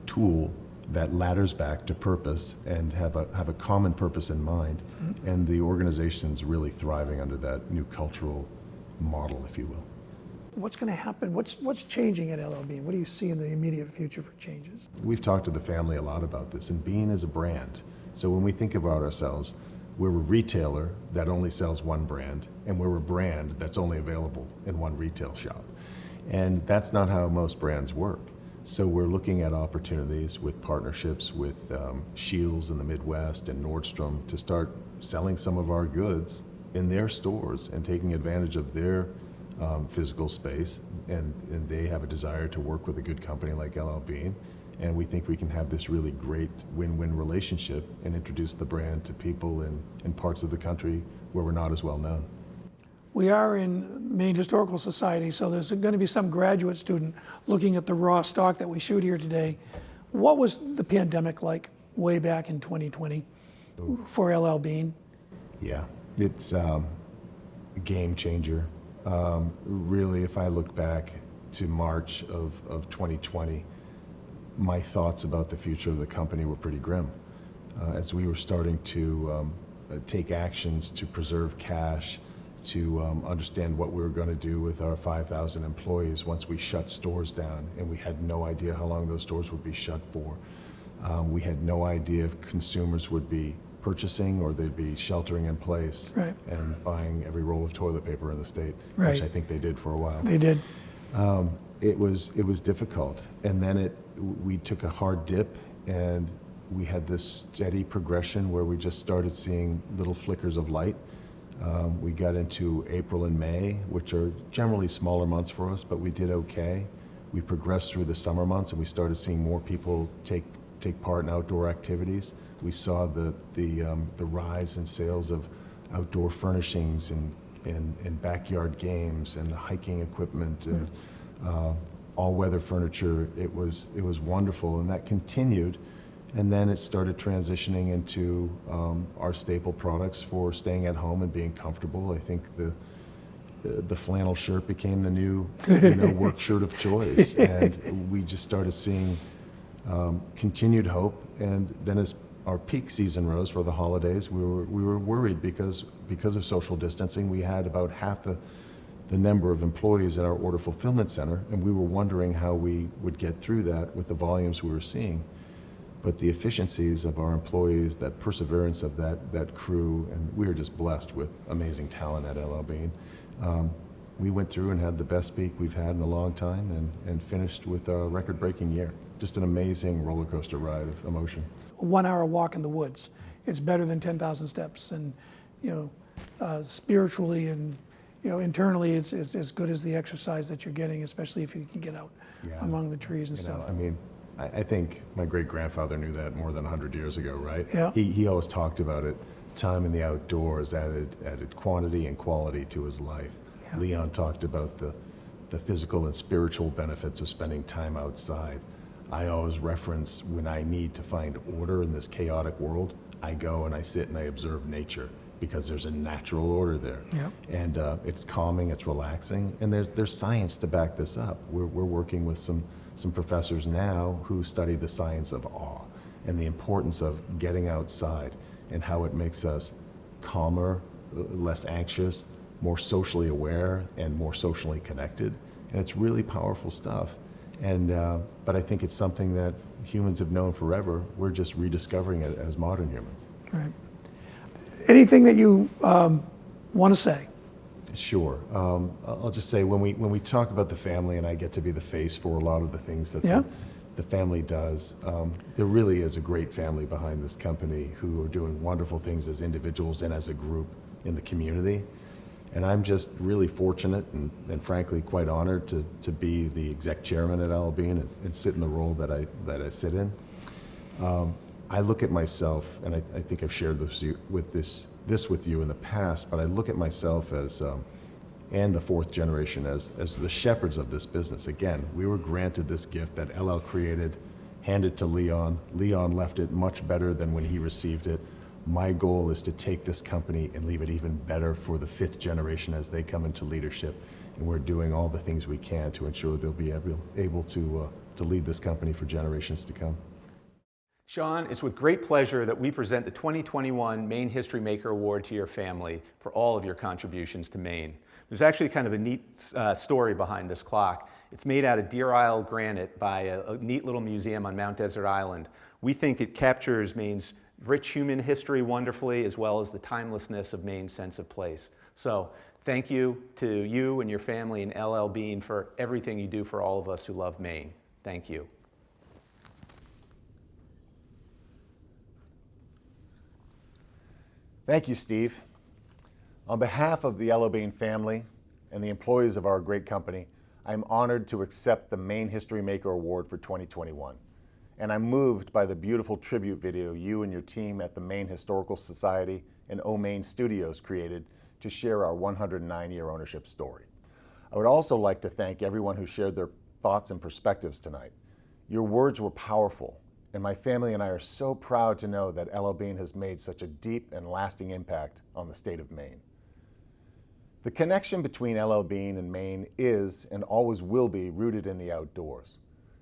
tool that ladders back to purpose and have a common purpose in mind. And the organization's really thriving under that new cultural model, if you will. What's going to happen? What's changing at L.L.Bean? What do you see in the immediate future for changes? We've talked to the family a lot about this, and Bean is a brand. So when we think about ourselves, we're a retailer that only sells one brand, and we're a brand that's only available in one retail shop. And that's not how most brands work. So we're looking at opportunities with partnerships with Shields in the Midwest and Nordstrom to start selling some of our goods in their stores and taking advantage of their physical space. And they have a desire to work with a good company like L.L.Bean. And we think we can have this really great win-win relationship and introduce the brand to people in parts of the country where we're not as well known. We are in Maine Historical Society, so there's going to be some graduate student looking at the raw stock that we shoot here today. What was the pandemic like way back in 2020 for L.L.Bean? Yeah, it's a game changer. Really, if I look back to March of 2020, my thoughts about the future of the company were pretty grim. As we were starting to take actions to preserve cash, to understand what we were going to do with our 5,000 employees once we shut stores down, and we had no idea how long those stores would be shut for. We had no idea if consumers would be purchasing or they'd be sheltering in place and buying every roll of toilet paper in the state, which I think they did for a while. They did. It was difficult, and then we took a hard dip, and we had this steady progression where we just started seeing little flickers of light. We got into April and May, which are generally smaller months for us, but we did okay. We progressed through the summer months, and we started seeing more people take part in outdoor activities. We saw the rise in sales of outdoor furnishings and backyard games and hiking equipment and all-weather furniture. It was wonderful, and that continued. And then it started transitioning into our staple products for staying at home and being comfortable. I think the flannel shirt became the new work shirt of choice. And we just started seeing continued hope. And then as our peak season rows for the holidays, we were worried because of social distancing. We had about half the number of employees in our order fulfillment center, and we were wondering how we would get through that with the volumes we were seeing. But the efficiencies of our employees, that perseverance of that crew, and we were just blessed with amazing talent at L.L.Bean. We went through and had the best peak we've had in a long time, and finished with a record-breaking year. Just an amazing roller coaster ride of emotion. A 1 hour walk in the woods. It's better than 10,000 steps, and spiritually and internally, it's as good as the exercise that you're getting, especially if you can get out among the trees and stuff. I mean, I think my great-grandfather knew that more than 100 years ago, right? Yeah. He always talked about it. Time in the outdoors added quantity and quality to his life. Yeah. Leon talked about the physical and spiritual benefits of spending time outside. I always reference when I need to find order in this chaotic world, I go and I sit and I observe nature, because there's a natural order there. Yeah. And it's calming, it's relaxing, and there's science to back this up. We're working with some professors now who study the science of awe and the importance of getting outside and how it makes us calmer, less anxious, more socially aware, and more socially connected. And it's really powerful stuff. And but I think it's something that humans have known forever. We're just rediscovering it as modern humans. Right. Anything that you want to say? Sure. I'll just say when we talk about the family, and I get to be the face for a lot of the things that the family does, there really is a great family behind this company who are doing wonderful things as individuals and as a group in the community. And I'm just really fortunate and frankly quite honored to be the exec chairman at L.L.Bean and sit in the role that I sit in. I look at myself, and I think I've shared this with you in the past, but I look at myself as, and the fourth generation as the shepherds of this business. Again, we were granted this gift that LL created, handed to Leon. Leon left it much better than when he received it. My goal is to take this company and leave it even better for the fifth generation as they come into leadership. And we're doing all the things we can to ensure they'll be able to lead this company for generations to come. Sean, it's with great pleasure that we present the 2021 Maine History Maker Award to your family for all of your contributions to Maine. There's actually kind of a neat story behind this clock. It's made out of Deer Isle granite by a neat little museum on Mount Desert Island. We think it captures Maine's rich human history wonderfully, as well as the timelessness of Maine's sense of place. So thank you to you and your family and L.L.Bean for everything you do for all of us who love Maine. Thank you. Thank you, Steve. On behalf of the L.L.Bean family and the employees of our great company, I'm honored to accept the Maine History Maker Award for 2021. And I'm moved by the beautiful tribute video you and your team at the Maine Historical Society and Maine Studios created to share our 109-year ownership story. I would also like to thank everyone who shared their thoughts and perspectives tonight. Your words were powerful, and my family and I are so proud to know that L.L.Bean has made such a deep and lasting impact on the state of Maine. The connection between L.L.Bean and Maine is and always will be rooted in the outdoors.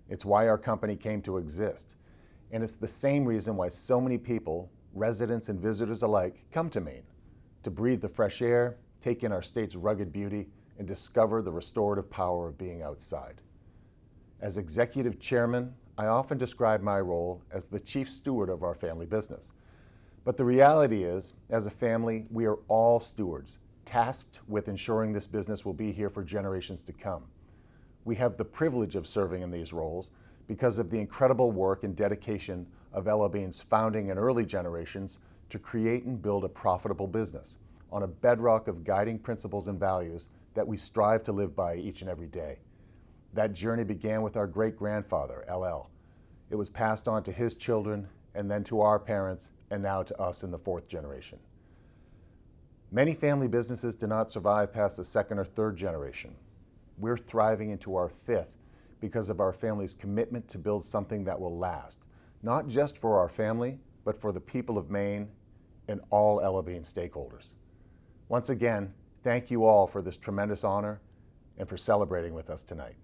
It's why our company came to exist, and it's the same reason why so many people, residents and visitors alike, come to Maine, to breathe the fresh air, take in our state's rugged beauty, and discover the restorative power of being outside. As executive chairman, I often describe my role as the chief steward of our family business. But the reality is, as a family, we are all stewards, tasked with ensuring this business will be here for generations to come. We have the privilege of serving in these roles because of the incredible work and dedication of L.L.Bean's founding and early generations to create and build a profitable business on a bedrock of guiding principles and values that we strive to live by each and every day. That journey began with our great-grandfather, L.L. It was passed on to his children, and then to our parents, and now to us in the fourth generation. Many family businesses do not survive past the second or third generation. We're thriving into our fifth because of our family's commitment to build something that will last, not just for our family, but for the people of Maine and all L.L.Bean stakeholders. Once again, thank you all for this tremendous honor and for celebrating with us tonight.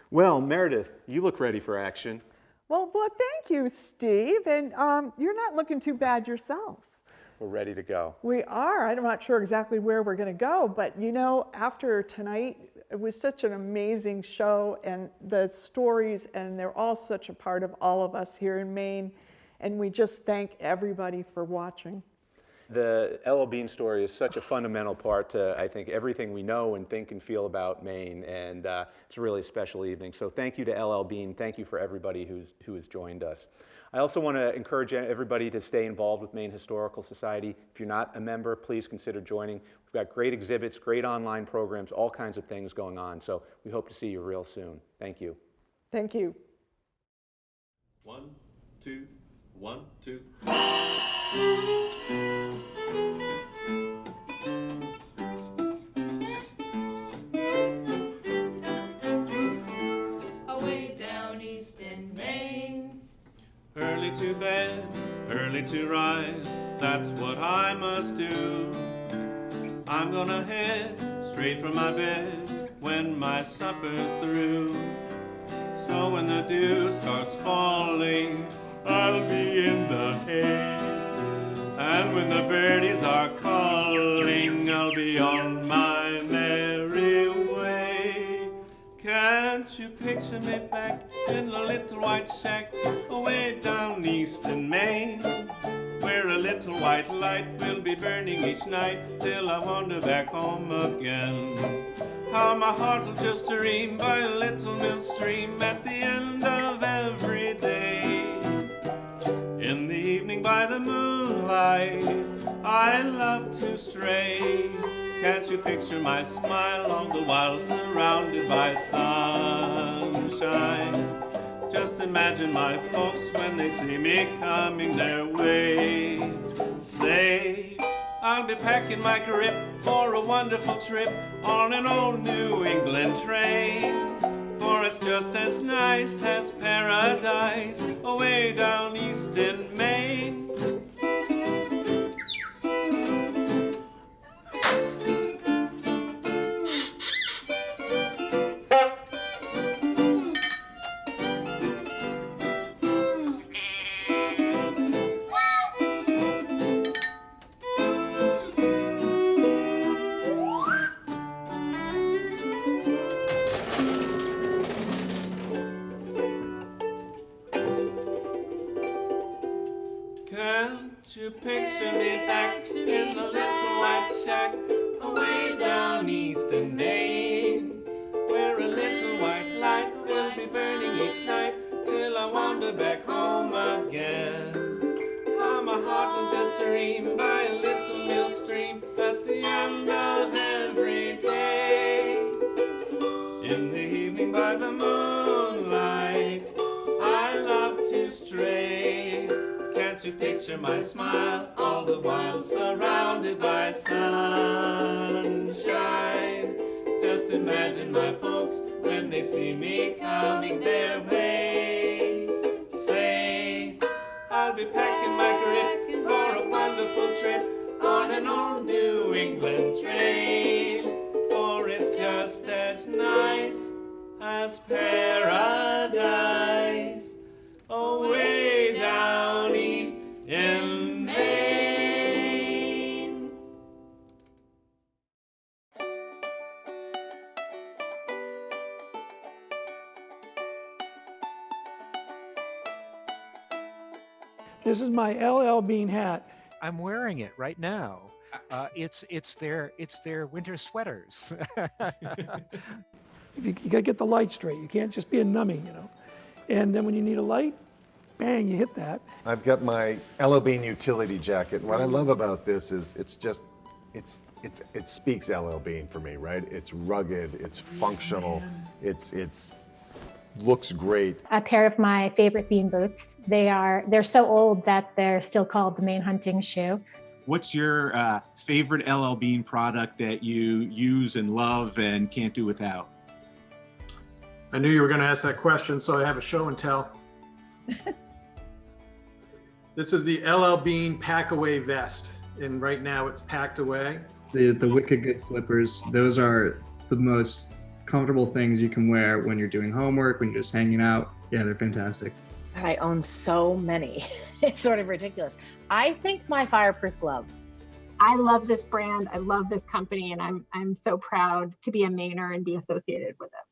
Well, Meredith, you look ready for action. Well, thank you, Steve. And you're not looking too bad yourself. We're ready to go. We are. I'm not sure exactly where we're going to go, but you know, after tonight, it was such an amazing show, and the stories, and they're all such a part of all of us here in Maine. And we just thank everybody for watching. The L.L.Bean story is such a fundamental part to, I think, everything we know and think and feel about Maine, and it's a really special evening. So thank you to L.L.Bean. Thank you for everybody who has joined us. I also want to encourage everybody to stay involved with Maine Historical Society. If you're not a member, please consider joining. We've got great exhibits, great online programs, all kinds of things going on. So we hope to see you real soon. Thank you. Thank you. 1, 2, 1, 2. Away down east in Maine. Early to bed, early to rise, that's what I must do. I'm gonna head straight for my bed when my supper's through. So when the dew starts falling, I'll be in the hay. And when the birdies are calling, I'll be on my merry way. Can't you picture me back in a little white shack away down east in Maine, where a little white light will be burning each night till I wander back home again. How my heart will just dream by a little mill stream at the end of every day. In the evening by the moonlight, I love to stray. Can't you picture my smile all the while surrounded by sunshine? Just imagine my folks when they see me coming their way. Say, I'll be packing my grip for a wonderful trip on an old New England train. For it's just as nice as paradise away down east in Maine. Can't you picture me back in the little white shack away down east in Maine, where a little white light will be burning each night till I wander back home again. How my heart will just dream by a little mill stream at the end of every day. In the evening by the moonlight, I love to stray. Can't you picture my smile all the while surrounded by sunshine? Just imagine my folks when they see me coming their way. Say, I'll be packing my grip for a wonderful trip on an old New England train. For it's just as nice as paradise away down east in Maine. This is my L.L.Bean hat. I'm wearing it right now. It's their winter sweaters. You gotta get the light straight. You can't just be a numbie, you know. And then when you need a light, bang, you hit that. I've got my L.L.Bean utility jacket. What I love about this is it speaks L.L.Bean for me, right? It's rugged, it's functional, it's looks great. A pair of my favorite bean boots. They're so old that they're still called the Maine hunting shoe. What's your favorite L.L.Bean product that you use and love and can't do without? I knew you were going to ask that question, so I have a show and tell. This is the L.L.Bean pack away vest, and right now it's packed away. The Wicked Good slippers, those are the most comfortable things you can wear when you're doing homework, when you're just hanging out. Yeah, they're fantastic. And I own so many. It's sort of ridiculous. I think my fireproof glove. I love this brand. I love this company, and I'm so proud to be a Mainer and be associated with it.